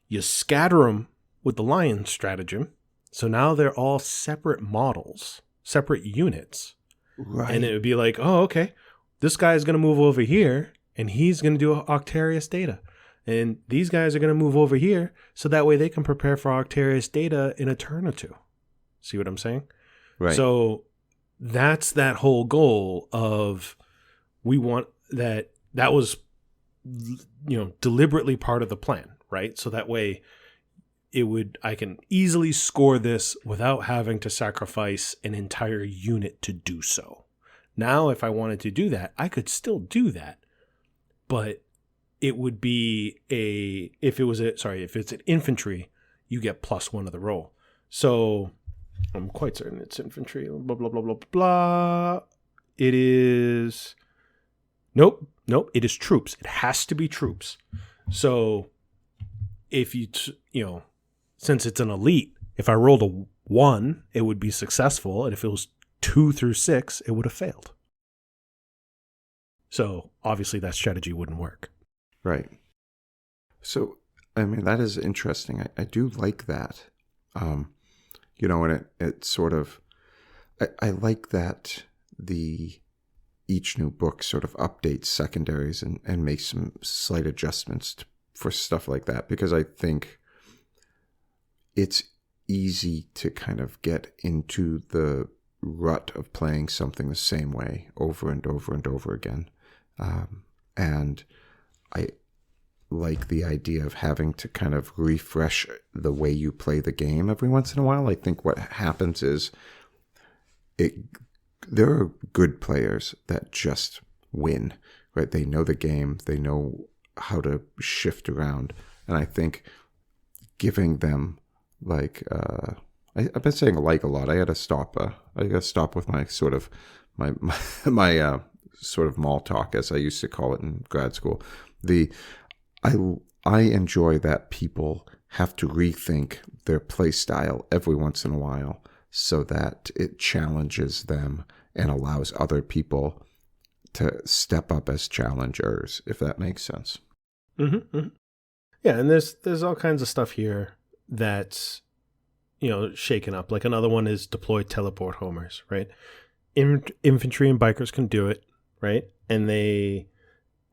You scatter them with the Lion stratagem, so now they're all separate models, separate units. Right. And it would be like, oh, okay, this guy's going to move over here, and he's going to do Octarius data. And these guys are going to move over here, so that way they can prepare for Octarius data in a turn or 2. See what I'm saying? Right. So that's that whole goal of, we want that was, deliberately part of the plan, right? So that way I can easily score this without having to sacrifice an entire unit to do so. Now, if I wanted to do that, I could still do that, but it would be if it's an infantry, you get +1 of the roll. So I'm quite certain it's infantry, blah, blah, blah, blah, blah. It is, nope, it is troops. It has to be troops. So if since it's an elite, if I rolled a 1, it would be successful. And if it was 2 through 6, it would have failed. So obviously that strategy wouldn't work. Right. So, I mean, that is interesting. I do like that. And it sort of, I like that each new book sort of updates secondaries and makes some slight adjustments for stuff like that, because I think it's easy to kind of get into the rut of playing something the same way over and over and over again. And I like the idea of having to kind of refresh the way you play the game every once in a while. I think what happens is there are good players that just win, right? They know the game. They know how to shift around. And I think giving them, like, I've been saying like a lot. I got to stop with my sort of my sort of mall talk, as I used to call it in grad school. I enjoy that people have to rethink their play style every once in a while, so that it challenges them and allows other people to step up as challengers, if that makes sense. Mm-hmm, mm-hmm. Yeah, and there's all kinds of stuff here that's shaken up. Like, another one is deploy teleport homers, right? Infantry and bikers can do it, right? And they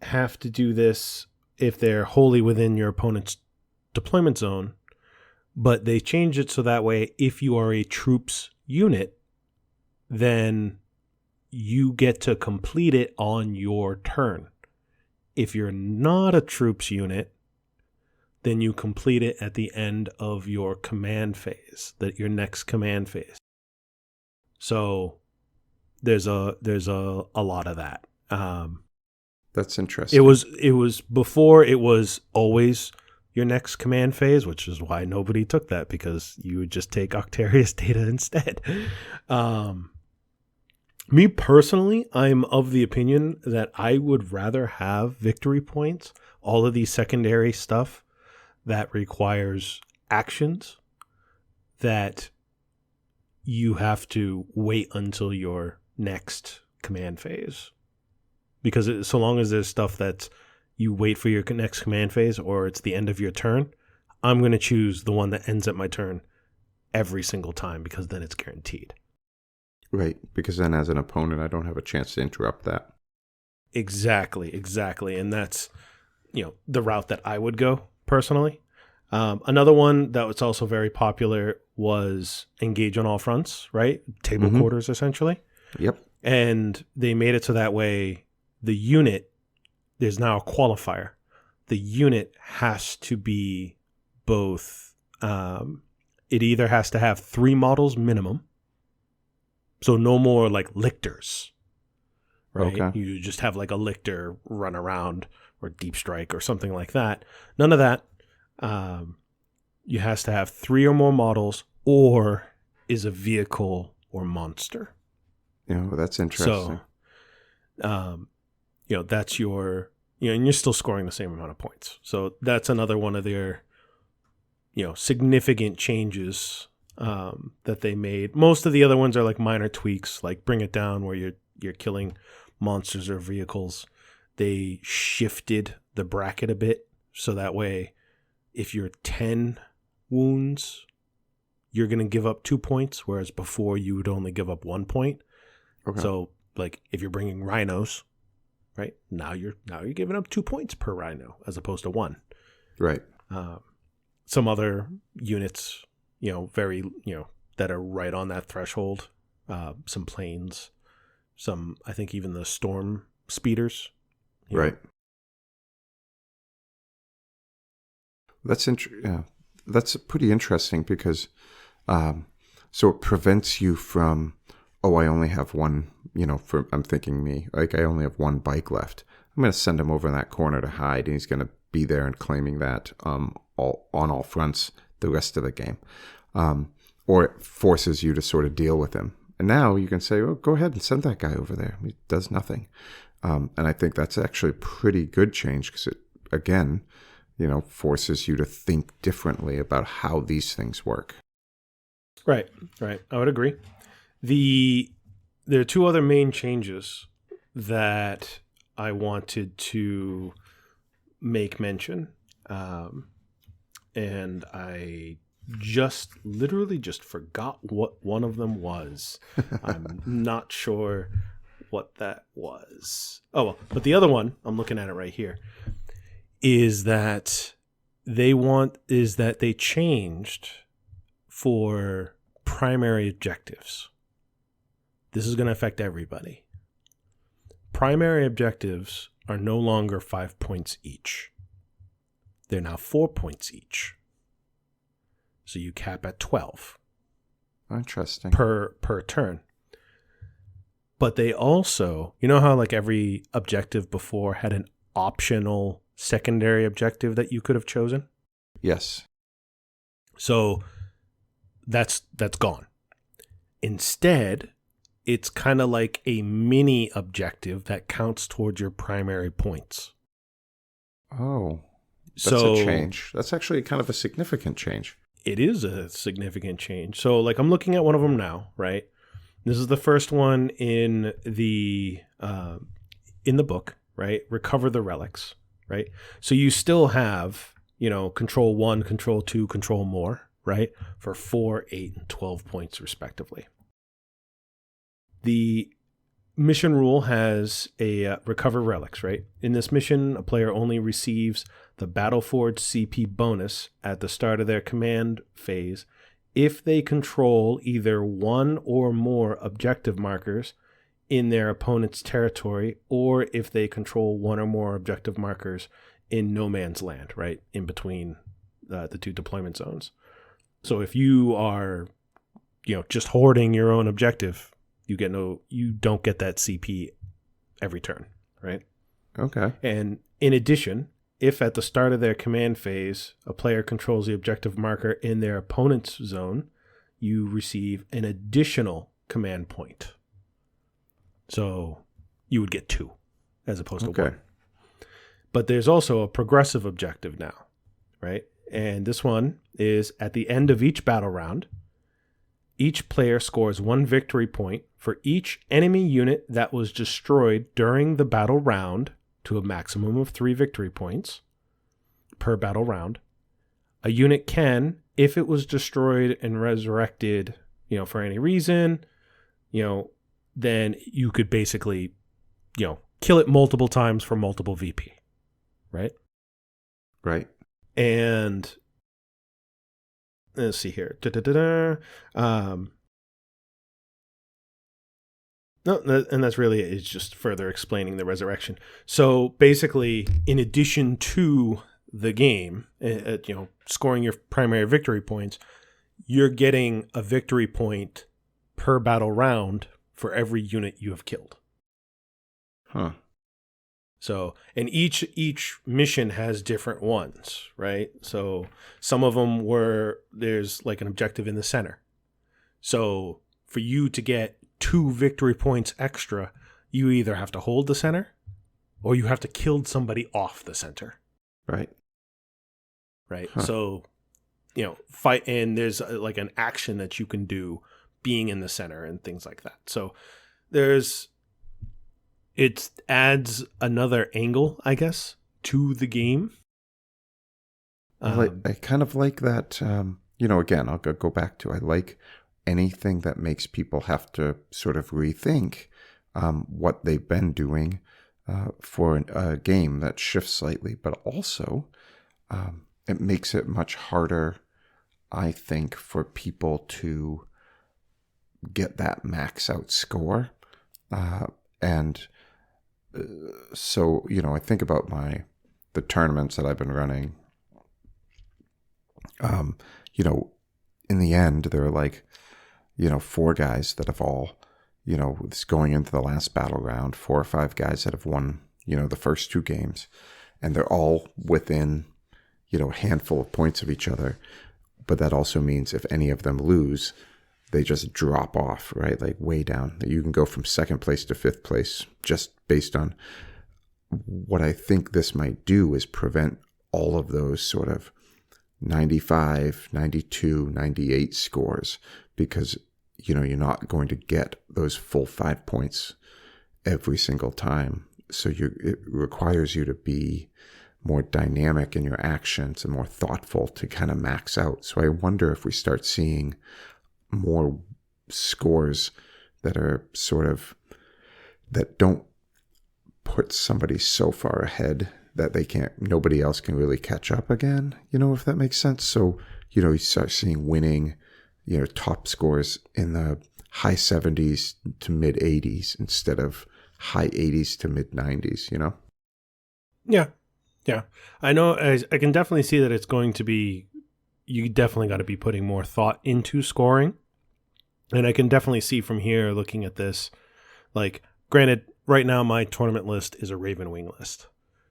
have to do this if they're wholly within your opponent's deployment zone, but they change it so that way if you are a troops unit, then you get to complete it on your turn. If you're not a troops unit, then you complete it at the end of your command phase, your next command phase. So there's a lot of that. That's interesting. It was before, it was always your next command phase, which is why nobody took that, because you would just take Octarius data instead. Me personally, I'm of the opinion that I would rather have victory points, all of these secondary stuff that requires actions that you have to wait until your next command phase. Because so long as there's stuff that you wait for your next command phase or it's the end of your turn, I'm going to choose the one that ends at my turn every single time, because then it's guaranteed. Right, because then as an opponent, I don't have a chance to interrupt that. Exactly. And that's, the route that I would go personally. Another one that was also very popular was engage on all fronts, right? Table quarters, essentially. Yep. And they made it so that way the unit, there's now a qualifier. The unit has to be both, it either has to have 3 models minimum, so no more like lictors, right? Okay. You just have like a lictor run around, or deep strike or something like that. None of that. You has to have 3 or more models, or is a vehicle or monster. That's interesting. So, that's your, and you're still scoring the same amount of points. So that's another one of their, significant changes that they made. Most of the other ones are like minor tweaks, like bring it down where you're killing monsters or vehicles. They shifted the bracket a bit, so that way if you're 10 wounds, you're going to give up 2 points, whereas before you would only give up 1 point. Okay. So like if you're bringing rhinos, right, now you're giving up 2 points per rhino as opposed to 1. Right. Some other units, very, that are right on that threshold. Some planes, some, I think even the storm speeders. Right. That's that's pretty interesting, because so it prevents you from, I only have one, I'm thinking me, like I only have 1 bike left. I'm going to send him over in that corner to hide, and he's going to be there and claiming that on all fronts the rest of the game. Or it forces you to sort of deal with him. And now you can say, go ahead and send that guy over there. He does nothing. And I think that's actually a pretty good change, because it, again, forces you to think differently about how these things work. Right. I would agree. There are 2 other main changes that I wanted to make mention. And I literally just forgot what one of them was. I'm not sure what that was. Oh, well, but the other one, I'm looking at it right here, is that they changed for primary objectives. This is going to affect everybody. Primary objectives are no longer 5 points each. They're now 4 points each. So you cap at 12. Interesting. Per turn. But they also, how like every objective before had an optional secondary objective that you could have chosen? Yes. So that's gone. Instead, it's kind of like a mini objective that counts towards your primary points. Oh, that's a change. That's actually kind of a significant change. It is a significant change. So like I'm looking at one of them now, right? This is the first one in the book, right? Recover the relics, right? So you still have, control 1, control 2, control more, right? For 4, 8, and 12 points respectively. The mission rule has a recover relics, right? In this mission, a player only receives the Battleforge CP bonus at the start of their command phase if they control either 1 or more objective markers in their opponent's territory, or if they control 1 or more objective markers in no man's land, right? In between the 2 deployment zones. So if you are, just hoarding your own objective, You don't get that CP every turn, right? Okay. And in addition, if at the start of their command phase, a player controls the objective marker in their opponent's zone, you receive an additional command point. So you would get 2 as opposed to 1. But there's also a progressive objective now, right? And this one is at the end of each battle round, each player scores 1 victory point for each enemy unit that was destroyed during the battle round to a maximum of 3 victory points per battle round. A unit can, if it was destroyed and resurrected, for any reason, then you could basically, kill it multiple times for multiple VP, right? Right. And let's see here. No, and that's really it. It's just further explaining the resurrection. So basically, in addition to the game, scoring your primary victory points, you're getting a victory point per battle round for every unit you have killed. Huh. So, and each mission has different ones, right? So some of them there's like an objective in the center. So for you to get 2 victory points extra, you either have to hold the center or you have to kill somebody off the center. Right. Right. Huh. So, fight, and there's like an action that you can do being in the center and things like that. So it adds another angle, I guess, to the game. I kind of like that. Again, I'll go back to, I like anything that makes people have to sort of rethink what they've been doing for a game that shifts slightly, but also it makes it much harder, I think, for people to get that max out score. So, I think about the tournaments that I've been running. In the end, there are like, 4 guys that have all, it's going into the last battle round, 4 or 5 guys that have won, the first 2 games, and they're all within, a handful of points of each other. But that also means if any of them lose, they just drop off, right? Like way down. You can go from 2nd place to 5th place just based on what I think this might do is prevent all of those sort of 95, 92, 98 scores, because, you're not going to get those full 5 points every single time. So it requires you to be more dynamic in your actions and more thoughtful to kind of max out. So I wonder if we start seeing more scores that are sort of, that don't put somebody so far ahead that nobody else can really catch up again, if that makes sense. So, you start seeing winning, top scores in the high 70s to mid 80s instead of high 80s to mid 90s, Yeah. Yeah. I know. I can definitely see that it's going to be, you definitely got to be putting more thought into scoring. And I can definitely see from here looking at this, like, granted, right now my tournament list is a Raven Wing list.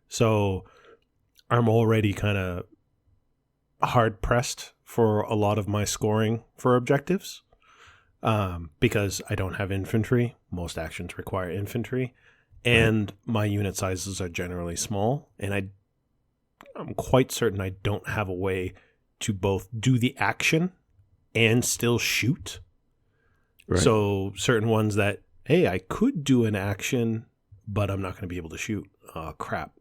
So I'm already kind of hard pressed for a lot of my scoring for objectives because I don't have infantry. Most actions require infantry. And my unit sizes are generally small. And I'm quite certain I don't have a way to both do the action and still shoot. Right. So certain ones that, hey, I could do an action, but I'm not going to be able to shoot. Oh, crap.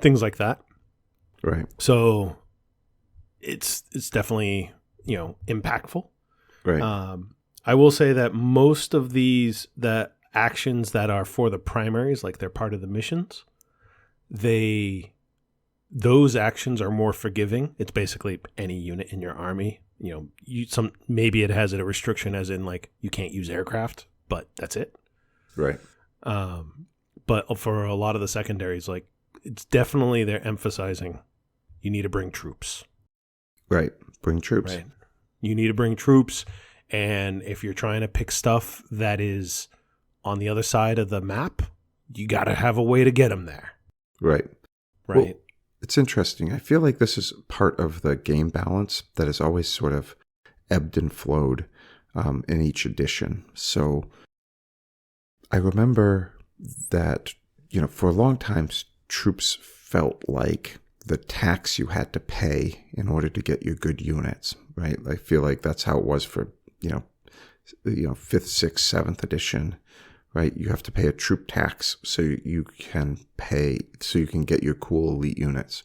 Things like that. Right. So it's definitely, impactful. Right. I will say that most of the actions that are for the primaries, like they're part of the missions, those actions are more forgiving. It's basically any unit in your army. Maybe it has a restriction as in like you can't use aircraft, but that's it. Right. But for a lot of the secondaries, like it's definitely they're emphasizing you need to bring troops. Right. Bring troops. Right. You need to bring troops, And if you're trying to pick stuff that is on the other side of the map, you got to have a way to get them there. Right. Right. Well, it's interesting. I feel like this is part of the game balance that has always sort of ebbed and flowed in each edition. So I remember that, for a long time, troops felt like the tax you had to pay in order to get your good units, right? I feel like that's how it was for, 5th, 6th, 7th edition, right? You have to pay a troop tax so you can get your cool elite units.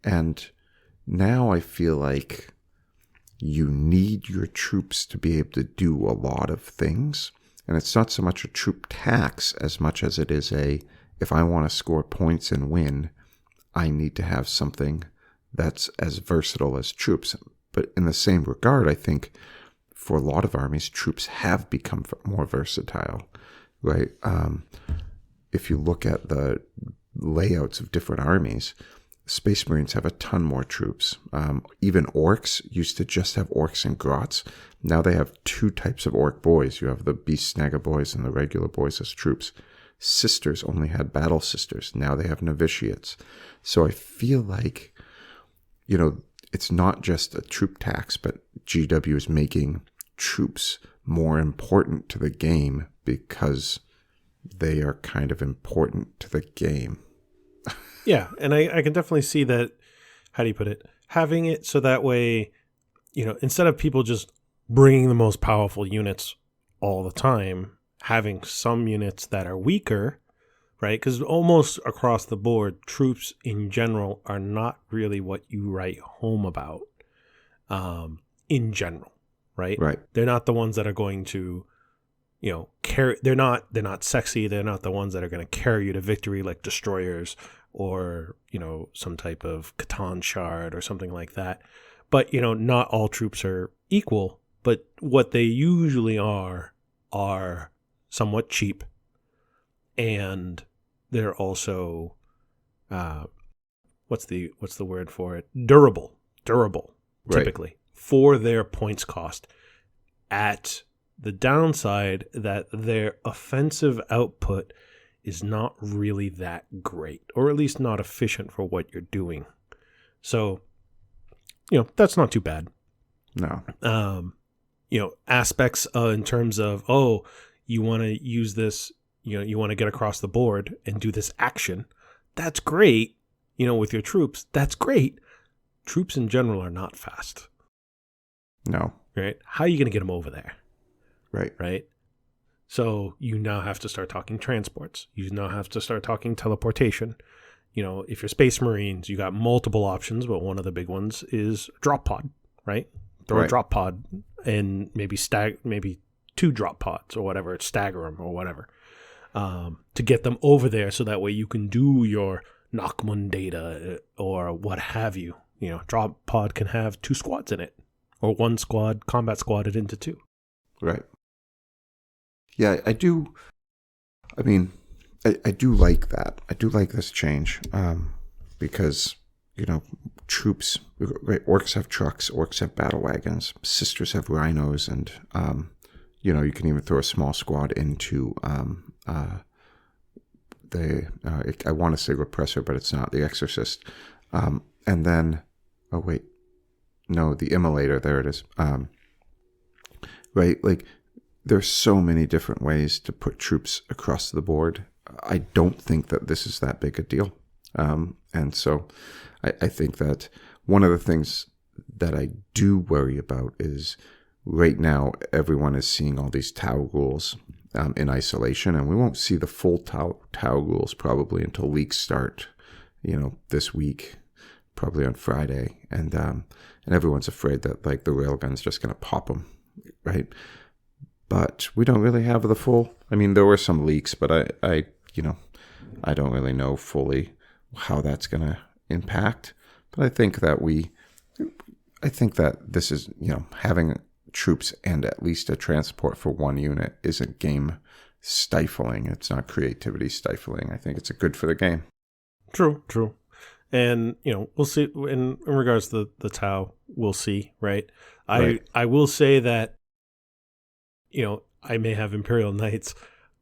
And now I feel like you need your troops to be able to do a lot of things. And it's not so much a troop tax as much as it is if I want to score points and win, I need to have something that's as versatile as troops. But in the same regard, I think for a lot of armies, troops have become more versatile, right? If you look at the layouts of different armies, Space Marines have a ton more troops. Even orcs used to just have orcs and grots. Now they have two types of orc boys. You have the beast snagga boys and the regular boys as troops. Sisters only had battle sisters. Now they have novitiates. So I feel like, it's not just a troop tax, but GW is making troops more important to the game because they are kind of important to the game. Yeah, and I can definitely see that, how do you put it, having it so that way, instead of people just bringing the most powerful units all the time, having some units that are weaker, right? Because almost across the board, troops in general are not really what you write home about in general, right? Right. They're not the ones that are going to, carry. They're not sexy. They're not the ones that are going to carry you to victory like destroyers or, some type of Catan shard or something like that. But, not all troops are equal, but what they usually are somewhat cheap, and they're also what's the word for it? Durable, typically, right, for their points cost. At the downside that their offensive output is not really that great, or at least not efficient for what you're doing. So, that's not too bad. No. Aspects in terms of, you want to use this, you want to get across the board and do this action. That's great. With your troops, that's great. Troops in general are not fast. No. Right? How are you going to get them over there? Right. Right? So you now have to start talking transports. You now have to start talking teleportation. If you're Space Marines, you got multiple options, but one of the big ones is drop pod, right? Throw a drop pod and maybe two drop pods or whatever, stagger them or whatever, to get them over there so that way you can do your Nachmund data or what have you. Drop pod can have 2 squads in it, or 1 squad, combat squadded into 2. Right. Yeah, I do. I mean, I do like that. I do like this change because, troops, right, orcs have trucks, orcs have battle wagons, sisters have rhinos, and, you can even throw a small squad into I want to say repressor, but it's not, the exorcist. And then, the immolator, there it is. Right, like, there's so many different ways to put troops across the board. I don't think that this is that big a deal. And so I think that one of the things that I do worry about is right now everyone is seeing all these Tau rules in isolation, and we won't see the full Tau rules probably until leaks start, this week, probably on Friday. And everyone's afraid that, like, the railgun's just going to pop them, right? But we don't really have the full. I mean, there were some leaks, but I don't really know fully how that's going to impact. But I think that this is, having troops and at least a transport for one unit isn't game stifling. It's not creativity stifling. I think it's good for the game. True. And we'll see. In regards to the Tau, we'll see. Right. Right. I will say that I may have Imperial Knights.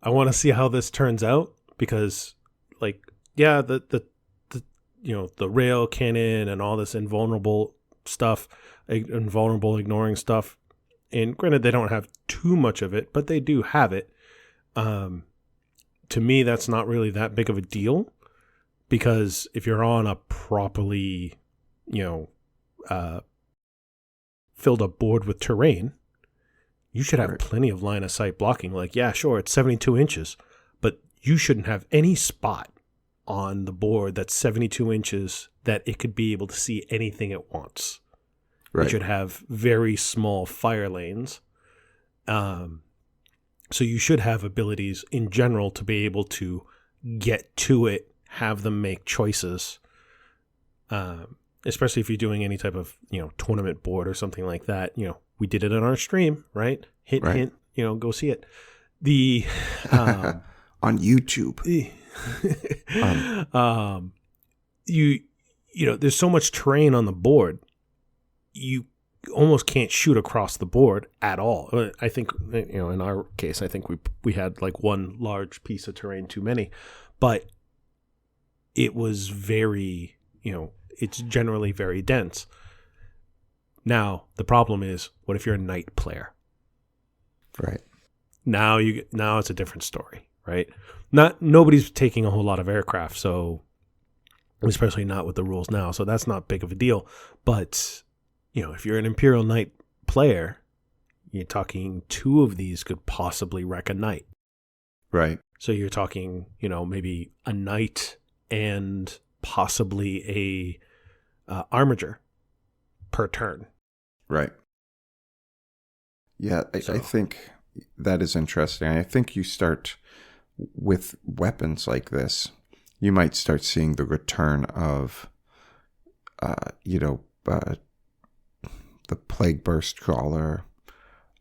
I want to see how this turns out because, like, yeah, the the rail cannon and all this invulnerable stuff, invulnerable ignoring stuff. And granted, they don't have too much of it, but they do have it. To me, that's not really that big of a deal because if you're on a properly, filled up board with terrain, you should have Right. plenty of line of sight blocking. Like, yeah, sure, it's 72 inches, but you shouldn't have any spot on the board that's 72 inches that it could be able to see anything it wants. Right. It should have very small fire lanes. So you should have abilities in general to be able to get to it, have them make choices, especially if you're doing any type of tournament board or something like that. We did it on our stream, right? Hint, Right. hint. Go see it. The On YouTube. There's so much terrain on the board, you almost can't shoot across the board at all. I think in our case, I think we had like one large piece of terrain too many, but it was very it's generally very dense. Now the problem is, what if you're a knight player? Right. Now it's a different story, right? Nobody's taking a whole lot of aircraft, so especially not with the rules now, so that's not big of a deal. But if you're an Imperial Knight player, you're talking 2 of these could possibly wreck a knight. Right. So you're talking, maybe a knight and possibly a armiger per turn. Right. Yeah, I think that is interesting. I think you start with weapons like this, you might start seeing the return of, the Plague Burst Crawler,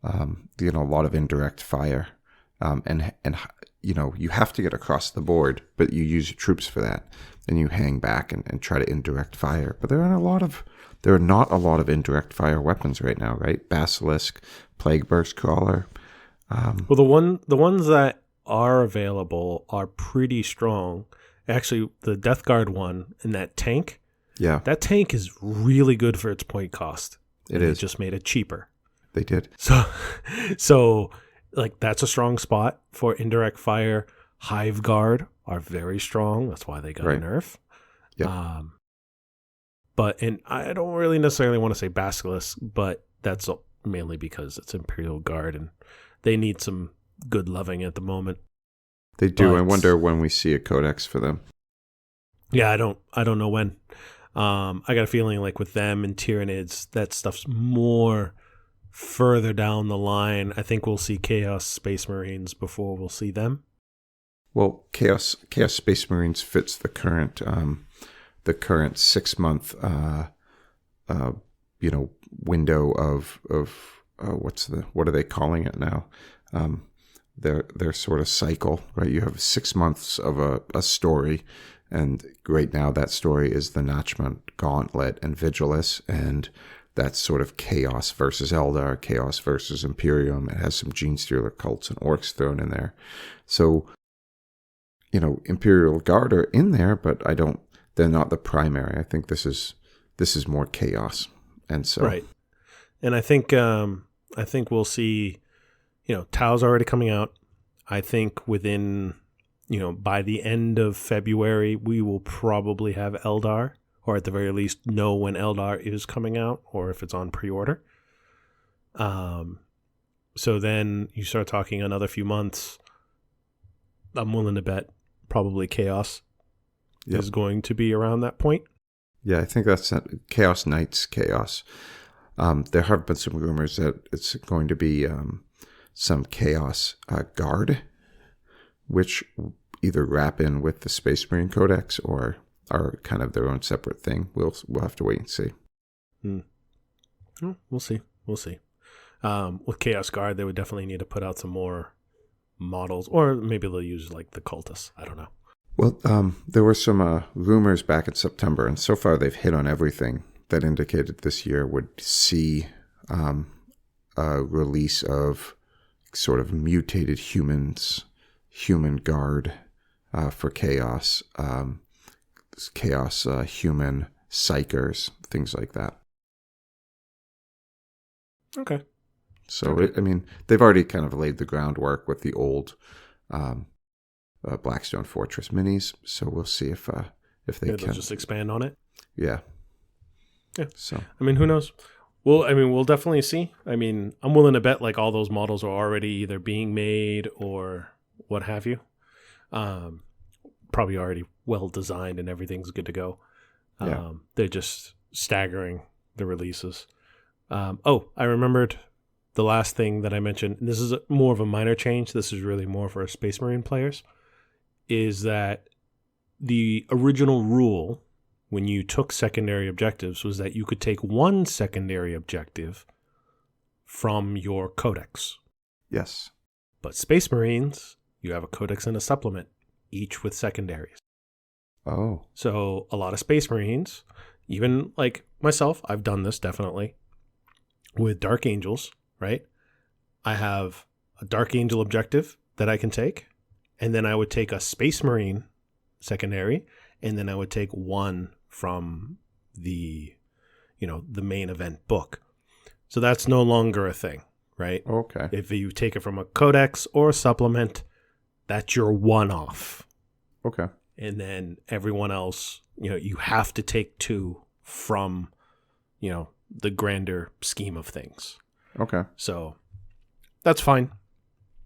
a lot of indirect fire, and you have to get across the board, but you use your troops for that, and you hang back and try to indirect fire. But there are not a lot of indirect fire weapons right now, right? Basilisk, Plague Burst Crawler. Well, the ones that are available are pretty strong. Actually, the Death Guard one and that tank. Yeah, that tank is really good for its point cost. It is. They just made it cheaper. They did. So like that's a strong spot for indirect fire. Hive Guard are very strong. That's why they got a nerf. Yeah. And I don't really necessarily want to say Basilisk, but that's mainly because it's Imperial Guard and they need some good loving at the moment. They do. I wonder when we see a codex for them. Yeah, I don't know when. I got a feeling like with them and Tyranids, that stuff's more further down the line. I think we'll see Chaos Space Marines before we'll see them. Well, Chaos Space Marines fits the current 6-month window of what are they calling it now? Their sort of cycle, right? You have 6 months of a story, and right now that story is the Notchment, Gauntlet, and Vigilus, and that's sort of Chaos versus Eldar, Chaos versus Imperium. It has some Genestealer cults and Orcs thrown in there. So, Imperial Guard are in there, but they're not the primary. I think this is more Chaos. And so right. And I think we'll see, Tau's already coming out. I think within, by the end of February, we will probably have Eldar, or at the very least know when Eldar is coming out, or if it's on pre-order. So then you start talking another few months. I'm willing to bet probably Chaos is going to be around that point. Yeah, I think that's Chaos Knights Chaos. There have been some rumors that it's going to be some Chaos Guard, which either wrap in with the Space Marine Codex or are kind of their own separate thing. We'll have to wait and see. Well, we'll see. With Chaos Guard, they would definitely need to put out some more models, or maybe they'll use like the Cultists. I don't know. Well, there were some rumors back in September, and so far they've hit on everything that indicated this year would see a release of sort of mutated human guard for chaos, human psychers, things like that. Okay. So, Okay. they've already kind of laid the groundwork with the old Blackstone Fortress minis. So we'll see if they Yeah, they'll can. just expand on it. Yeah. Yeah. So Who knows? Well, we'll definitely see. I'm willing to bet like all those models are already either being made or what have you. Probably already well designed and everything's good to go. yeah. They're just staggering the releases. I remembered the last thing that I mentioned. And this is more of a minor change. This is really more for Space Marine players. Is that the original rule when you took secondary objectives was that you could take one secondary objective from your codex. Yes. But Space Marines, you have a codex and a supplement, each with secondaries. Oh. So a lot of Space Marines, even like myself, I've done this definitely with Dark Angels, right? I have a Dark Angel objective that I can take, and then I would take a Space Marine secondary, and then I would take one from the main event book. So that's no longer a thing, right? Okay. If you take it from a codex or a supplement, that's your one-off. Okay. And then everyone else, you have to take two from, the grander scheme of things. Okay. So that's fine.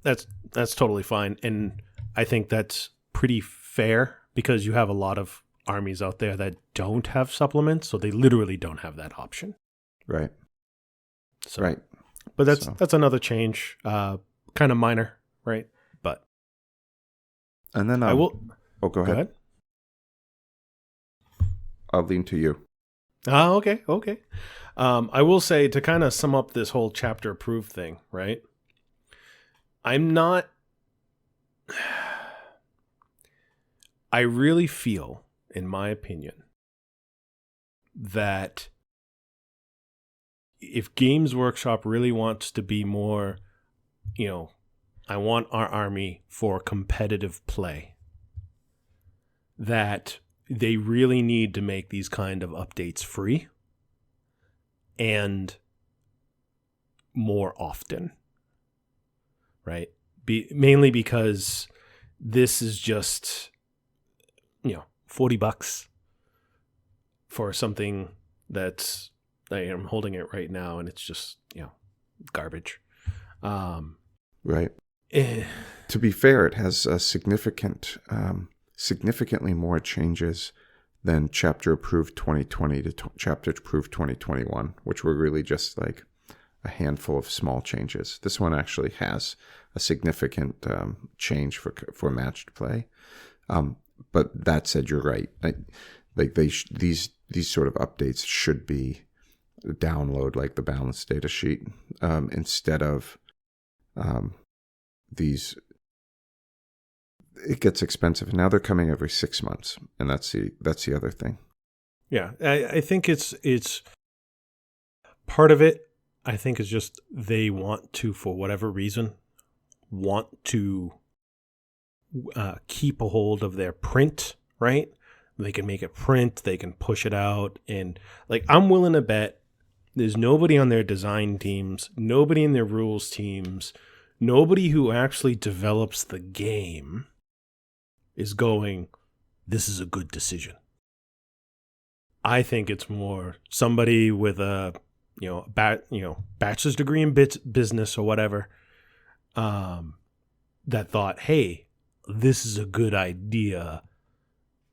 That's totally fine. And I think that's pretty fair because you have a lot of armies out there that don't have supplements, so they literally don't have that option. Right. So, Right. But that's another change, kind of minor, right? But And then I will. Oh, go ahead. I'll lean to you. Okay. I will say to kind of sum up this whole chapter approved thing, right? I'm not. I really feel, in my opinion, that if Games Workshop really wants to be more, I want our army for competitive play, that they really need to make these kind of updates free and more often, right? Mainly because this is just, $40 for something that's, I am holding it right now and it's just, garbage. Right. To be fair, it has significantly more changes than Chapter Approved 2020 to Chapter Approved 2021, which were really just like a handful of small changes. This one actually has a significant change for matched play. But that said, you're right. These sort of updates should be download like the balance data sheet instead of these. It gets expensive. Now they're coming every 6 months, and that's the other thing. Yeah, I think it's part of it. I think is just they want to, for whatever reason, keep a hold of their print, right? They can make it print, they can push it out, and like I'm willing to bet there's nobody on their design teams, nobody in their rules teams, nobody who actually develops the game is going, this is a good decision. I think it's more somebody with a bachelor's degree in business or whatever, that thought, hey, this is a good idea.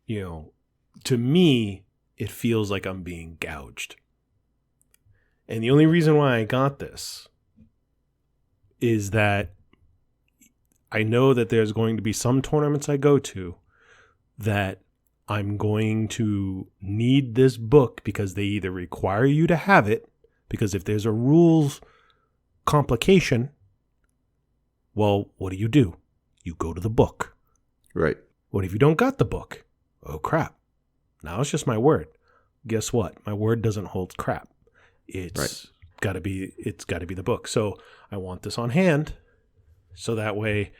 To me, it feels like I'm being gouged. And the only reason why I got this is that I know that there's going to be some tournaments I go to that I'm going to need this book because they either require you to have it, because if there's a rules complication, well, what do? You go to the book. Right. What if you don't got the book? Oh, crap. Now it's just my word. Guess what? My word doesn't hold crap. It's got to be the book. So I want this on hand. So that way,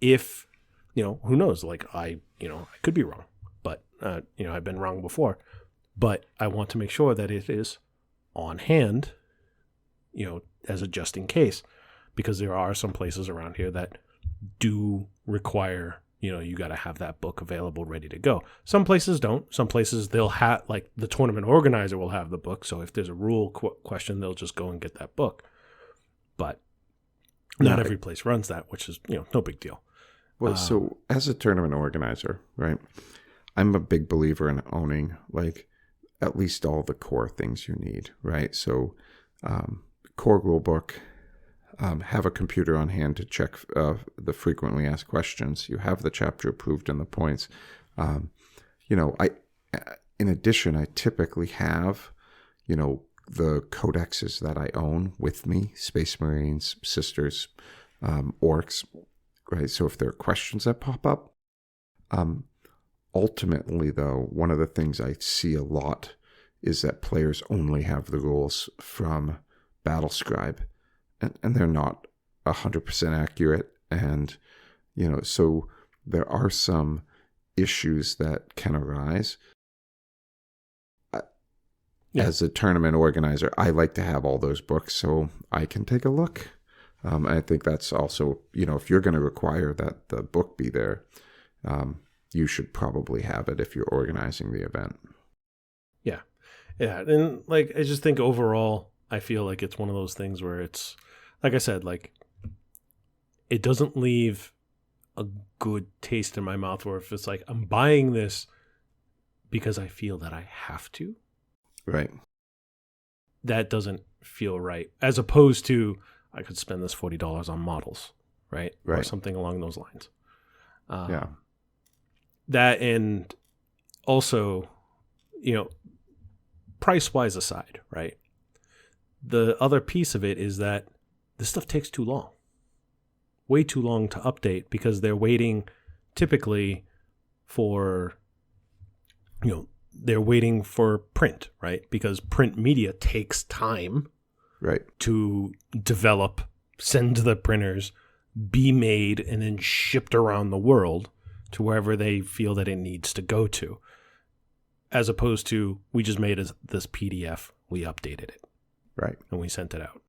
if, who knows, like I could be wrong, but, I've been wrong before, but I want to make sure that it is on hand, as a just in case, because there are some places around here that do require, you got to have that book available, ready to go. Some places don't. Some places they'll have, like the tournament organizer will have the book. So if there's a rule question, they'll just go and get that book. But not every place runs that, which is, no big deal. Well, so as a tournament organizer, right, I'm a big believer in owning like at least all the core things you need, right? So core rule book, have a computer on hand to check the frequently asked questions. You have the chapter approved and the points. In addition, I typically have, the codexes that I own with me, Space Marines, Sisters, Orcs, right? So if there are questions that pop up, ultimately though, one of the things I see a lot is that players only have the rules from Battlescribe, and they're not 100% accurate. And, so there are some issues that can arise. Yeah. As a tournament organizer, I like to have all those books so I can take a look. I think that's also, if you're going to require that the book be there, you should probably have it if you're organizing the event. Yeah. Yeah. And like, I just think overall, I feel like it's one of those things where it's, like I said, like it doesn't leave a good taste in my mouth, where if it's like, I'm buying this because I feel that I have to. Right. That doesn't feel right. As opposed to, I could spend this $40 on models, right? Or something along those lines. Yeah. That, and also, price-wise aside, right? The other piece of it is that this stuff takes too long. Way too long to update, because they're waiting typically for, they're waiting for print, right? Because print media takes time, right, to develop, send to the printers, be made, and then shipped around the world to wherever they feel that it needs to go to. As opposed to, we just made this PDF, we updated it, right, and we sent it out.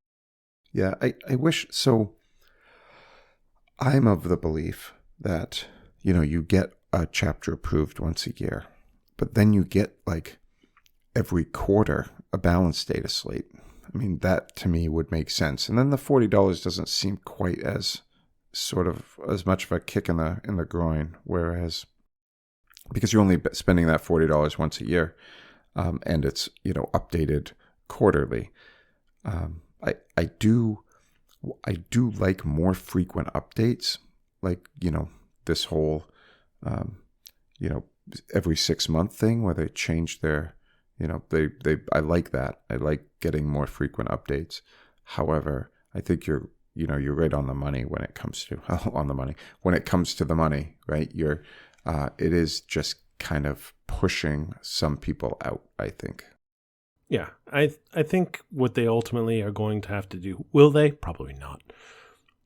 Yeah, I wish so. I'm of the belief that, you get a chapter approved once a year, but then you get like every quarter a balanced data slate. I mean, that to me would make sense. And then the $40 doesn't seem quite as sort of as much of a kick in the groin, whereas because you're only spending that $40 once a year, and it's, updated quarterly. I do like more frequent updates, like, this whole, every 6 month thing where they change their, I like that. I like getting more frequent updates. However, I think you're right on the money when it comes to, when it comes to the money, right? It is just kind of pushing some people out, I think. Yeah, I think what they ultimately are going to have to do, will they? Probably not,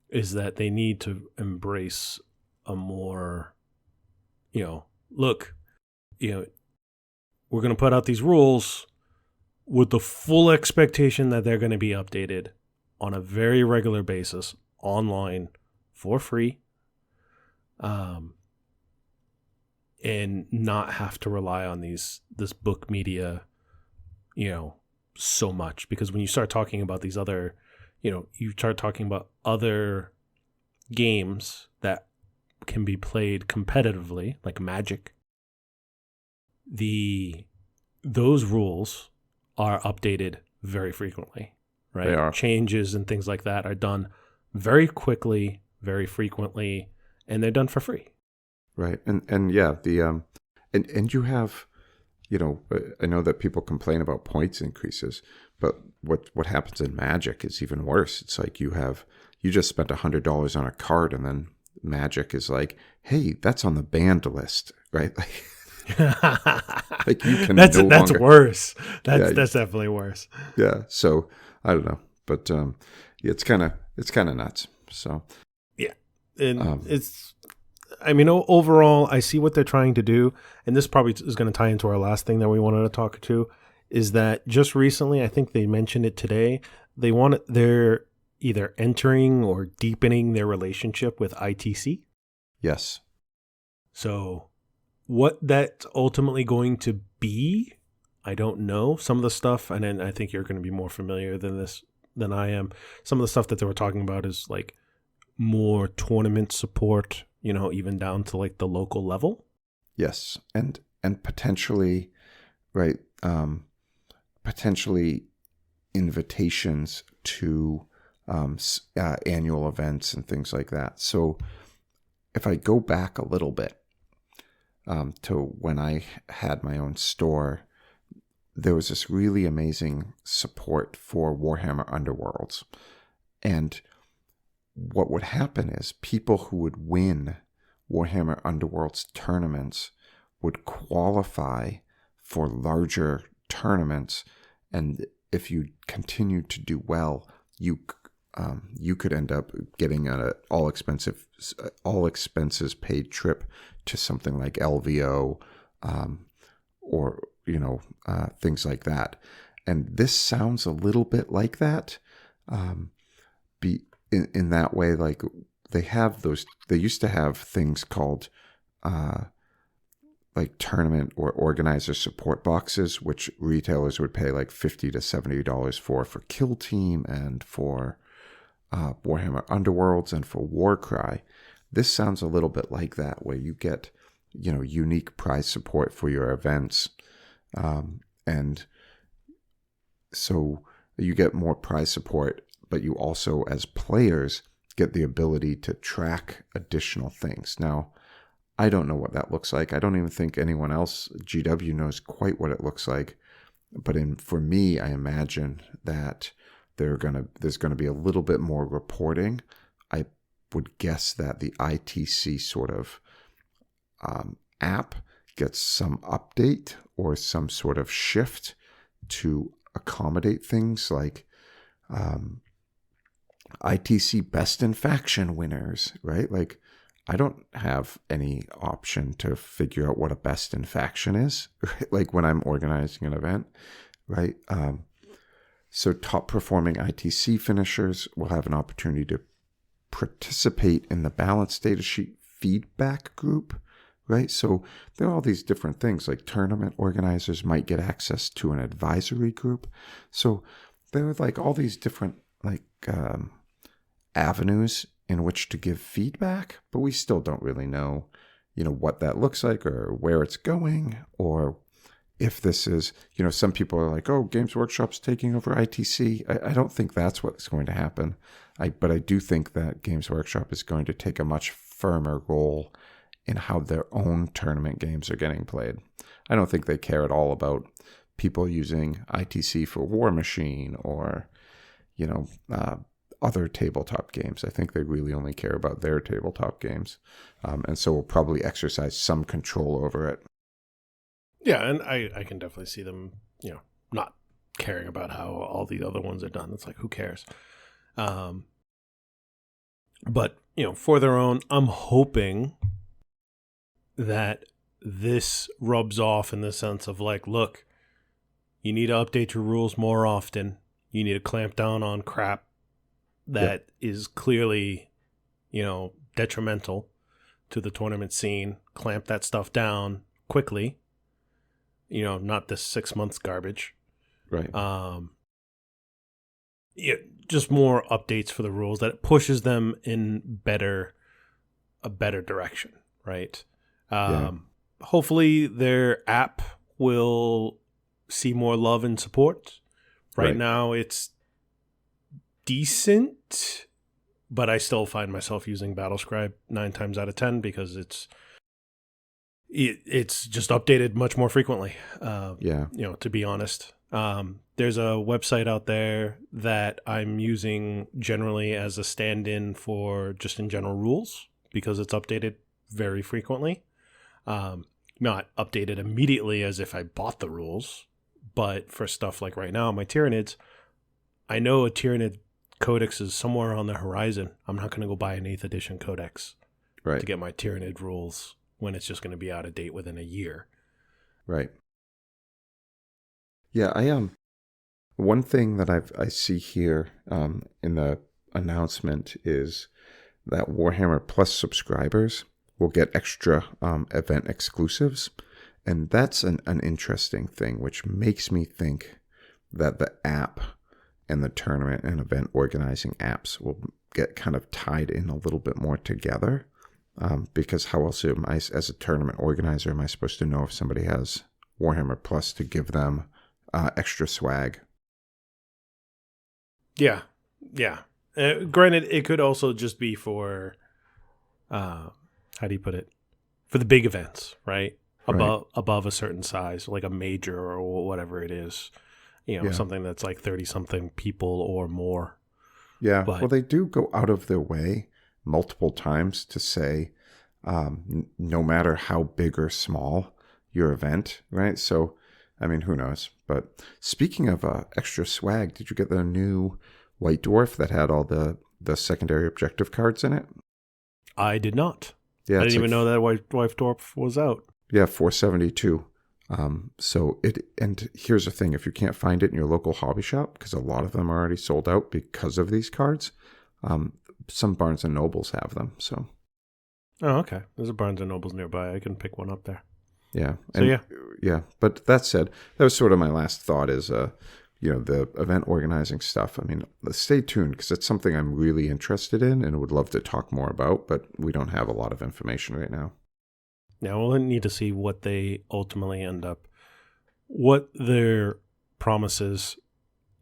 is that they need to embrace a more, look, we're going to put out these rules with the full expectation that they're going to be updated on a very regular basis online for free, and not have to rely on this book media, so much. Because when you start talking about these other, you start talking about other games that can be played competitively, like Magic, those rules are updated very frequently, right? They are. Changes and things like that are done very quickly, very frequently, and they're done for free. Right. And yeah, and you have, I know that people complain about points increases, but what happens in Magic is even worse. It's like you just spent $100 on a card, and then Magic is like, hey, that's on the banned list, right? Like you can that's no that's longer, worse. yeah, That's definitely worse. yeah. So I don't know, but yeah, it's kind of nuts. So Yeah, and um, it's. I mean, overall, I see what they're trying to do, and this probably is going to tie into our last thing that we wanted to talk to. Is that just recently? I think they mentioned it today. They're either entering or deepening their relationship with ITC. yes, So, what that's ultimately going to be, I don't know. Some of the stuff, and then I think you're going to be more familiar than I am. Some of the stuff that they were talking about is like more tournament support, even down to like the local level. yes, and potentially, right, potentially invitations to annual events and things like that. So if I go back a little bit to when I had my own store, there was this really amazing support for Warhammer Underworlds. And what would happen is people who would win Warhammer Underworlds tournaments would qualify for larger tournaments. And if you continued to do well, you could end up getting an all expenses paid trip to something like LVO, or things like that. And this sounds a little bit like that. Be in that way, like they have those. They used to have things called like tournament or organizer support boxes, which retailers would pay like $50 to $70 for Kill Team and for Warhammer Underworlds and for Warcry. This sounds a little bit like that, where you get unique prize support for your events, and so you get more prize support, but you also, as players, get the ability to track additional things. Now, I don't know what that looks like. I don't even think anyone else, GW, knows quite what it looks like. But for me, I imagine that there's going to be a little bit more reporting. I would guess that the ITC sort of app gets some update or some sort of shift to accommodate things like ITC Best in Faction winners, right? Like, I don't have any option to figure out what a Best in Faction is, right? Like when I'm organizing an event, right? So top performing ITC finishers will have an opportunity to participate in the balance data sheet feedback group, right? So there are all these different things, like tournament organizers might get access to an advisory group. So there are like all these different like avenues in which to give feedback, but we still don't really know, what that looks like or where it's going, or if this is, some people are like, oh, Games Workshop's taking over ITC. I don't think that's what's going to happen. But I do think that Games Workshop is going to take a much firmer role in how their own tournament games are getting played. I don't think they care at all about people using ITC for War Machine or, other tabletop games. I think they really only care about their tabletop games. And so will probably exercise some control over it. Yeah, and I can definitely see them, not caring about how all the other ones are done. It's like, who cares? But, for their own, I'm hoping that this rubs off in the sense of like, look, you need to update your rules more often. You need to clamp down on crap that is clearly, detrimental to the tournament scene. Clamp that stuff down quickly. Not this 6 months garbage. Right. Yeah, just more updates for the rules that pushes them in a better direction, right? Hopefully their app will see more love and support. Right now it's decent, but I still find myself using Battlescribe 9 times out of 10 because it's just updated much more frequently. To be honest. There's a website out there that I'm using generally as a stand-in for just in general rules because it's updated very frequently. Not updated immediately as if I bought the rules, but for stuff like right now, my Tyranids, I know a Tyranid codex is somewhere on the horizon. I'm not going to go buy an 8th edition codex Right. to get my Tyranid rules when it's just going to be out of date within a year. Right. Yeah, one thing that I see here in the announcement is that Warhammer Plus subscribers will get extra event exclusives. And that's an interesting thing, which makes me think that the app and the tournament and event organizing apps will get kind of tied in a little bit more together. Because how else am I, as a tournament organizer, am I supposed to know if somebody has Warhammer Plus to give them extra swag? Yeah. Granted, it could also just be for, how do you put it? For the big events, right? Above a certain size, like a major or whatever it is. Something that's like 30-something people or more. Yeah, But, well, they do go out of their way multiple times to say, no matter how big or small your event, right? So, I mean, who knows? But speaking of extra swag, did you get the new White Dwarf that had all the secondary objective cards in it? I did not. Yeah, I didn't even know that White Dwarf was out. Yeah, 472. And here's the thing: if you can't find it in your local hobby shop, because a lot of them are already sold out because of these cards, some Barnes and Nobles have them. So, oh, okay. There's a Barnes and Nobles nearby. I can pick one up there. Yeah. And, yeah. But that said, that was sort of my last thought is, the event organizing stuff. I mean, stay tuned because it's something I'm really interested in and would love to talk more about, but we don't have a lot of information right now. Now we'll need to see what they ultimately end up, what their promises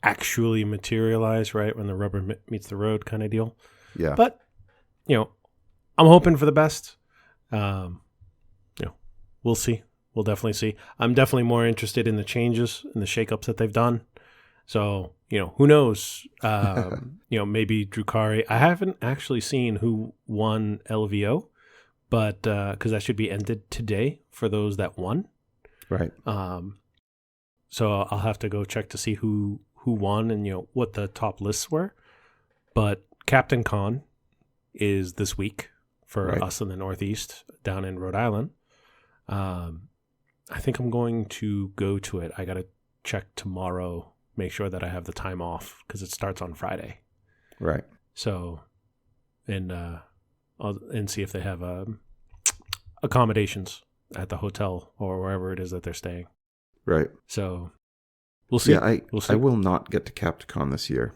actually materialize, right? When the rubber meets the road kind of deal. Yeah. But, I'm hoping for the best. We'll see. We'll definitely see. I'm definitely more interested in the changes and the shakeups that they've done. So, who knows? Maybe Drukari. I haven't actually seen who won LVO, but because that should be ended today for those that won. Right. So I'll have to go check to see who won and what the top lists were. But Captain Con is this week for us in the Northeast down in Rhode Island. I think I'm going to go to it. I got to check tomorrow, make sure that I have the time off because it starts on Friday. Right. So, and see if they have accommodations at the hotel or wherever it is that they're staying. Right. So, we'll see. Yeah, we'll see. I will not get to Capcom this year.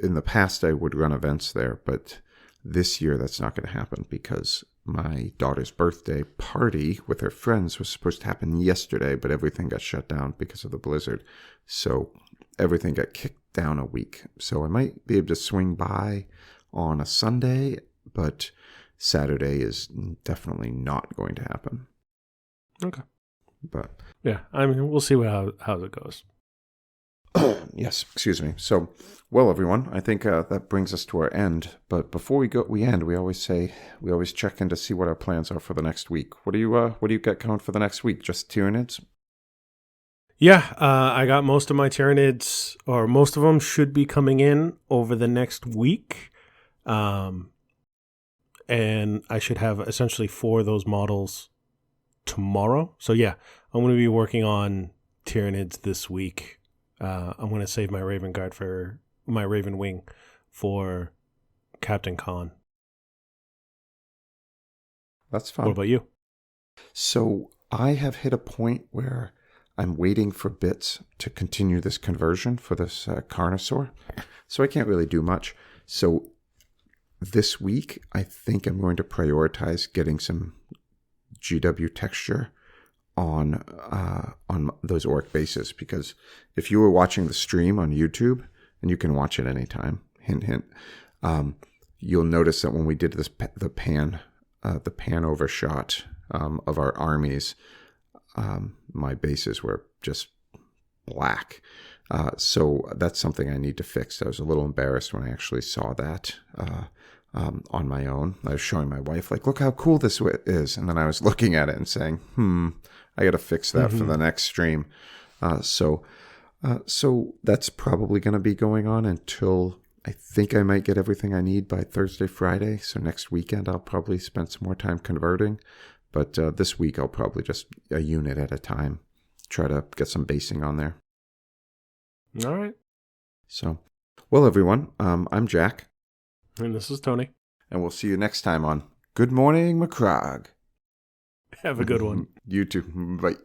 In the past, I would run events there, but this year that's not going to happen because my daughter's birthday party with her friends was supposed to happen yesterday, but everything got shut down because of the blizzard. So everything got kicked down a week. So I might be able to swing by on a Sunday, but Saturday is definitely not going to happen. Okay. But yeah, I mean, we'll see how it goes. Yes, excuse me. So, well, everyone, I think that brings us to our end. But before we end, we always check in to see what our plans are for the next week. What do you got coming for the next week? Just Tyranids? Yeah, I got most of my Tyranids, or most of them should be coming in over the next week. And I should have essentially 4 of those models tomorrow. So yeah, I'm going to be working on Tyranids this week. I'm going to save my Raven Guard for my Raven Wing for Captain Con. That's fun. What about you? So I have hit a point where I'm waiting for bits to continue this conversion for this Carnosaur. So I can't really do much. So this week, I think I'm going to prioritize getting some GW texture on those orc bases, because if you were watching the stream on YouTube, and you can watch it anytime, hint hint, you'll notice that when we did this the pan overshot of our armies, my bases were just black. So that's something I need to fix. I was a little embarrassed when I actually saw that on my own. I was showing my wife, like, look how cool this is. And then I was looking at it and saying, I got to fix that for the next stream. So that's probably going to be going on until I think I might get everything I need by Thursday, Friday. So next weekend, I'll probably spend some more time converting. But this week, I'll probably just a unit at a time, try to get some basing on there. All right. So, well, everyone, I'm Jack. And this is Tony. And we'll see you next time on Good Morning, McCrog. Have a good one. You too. Bye.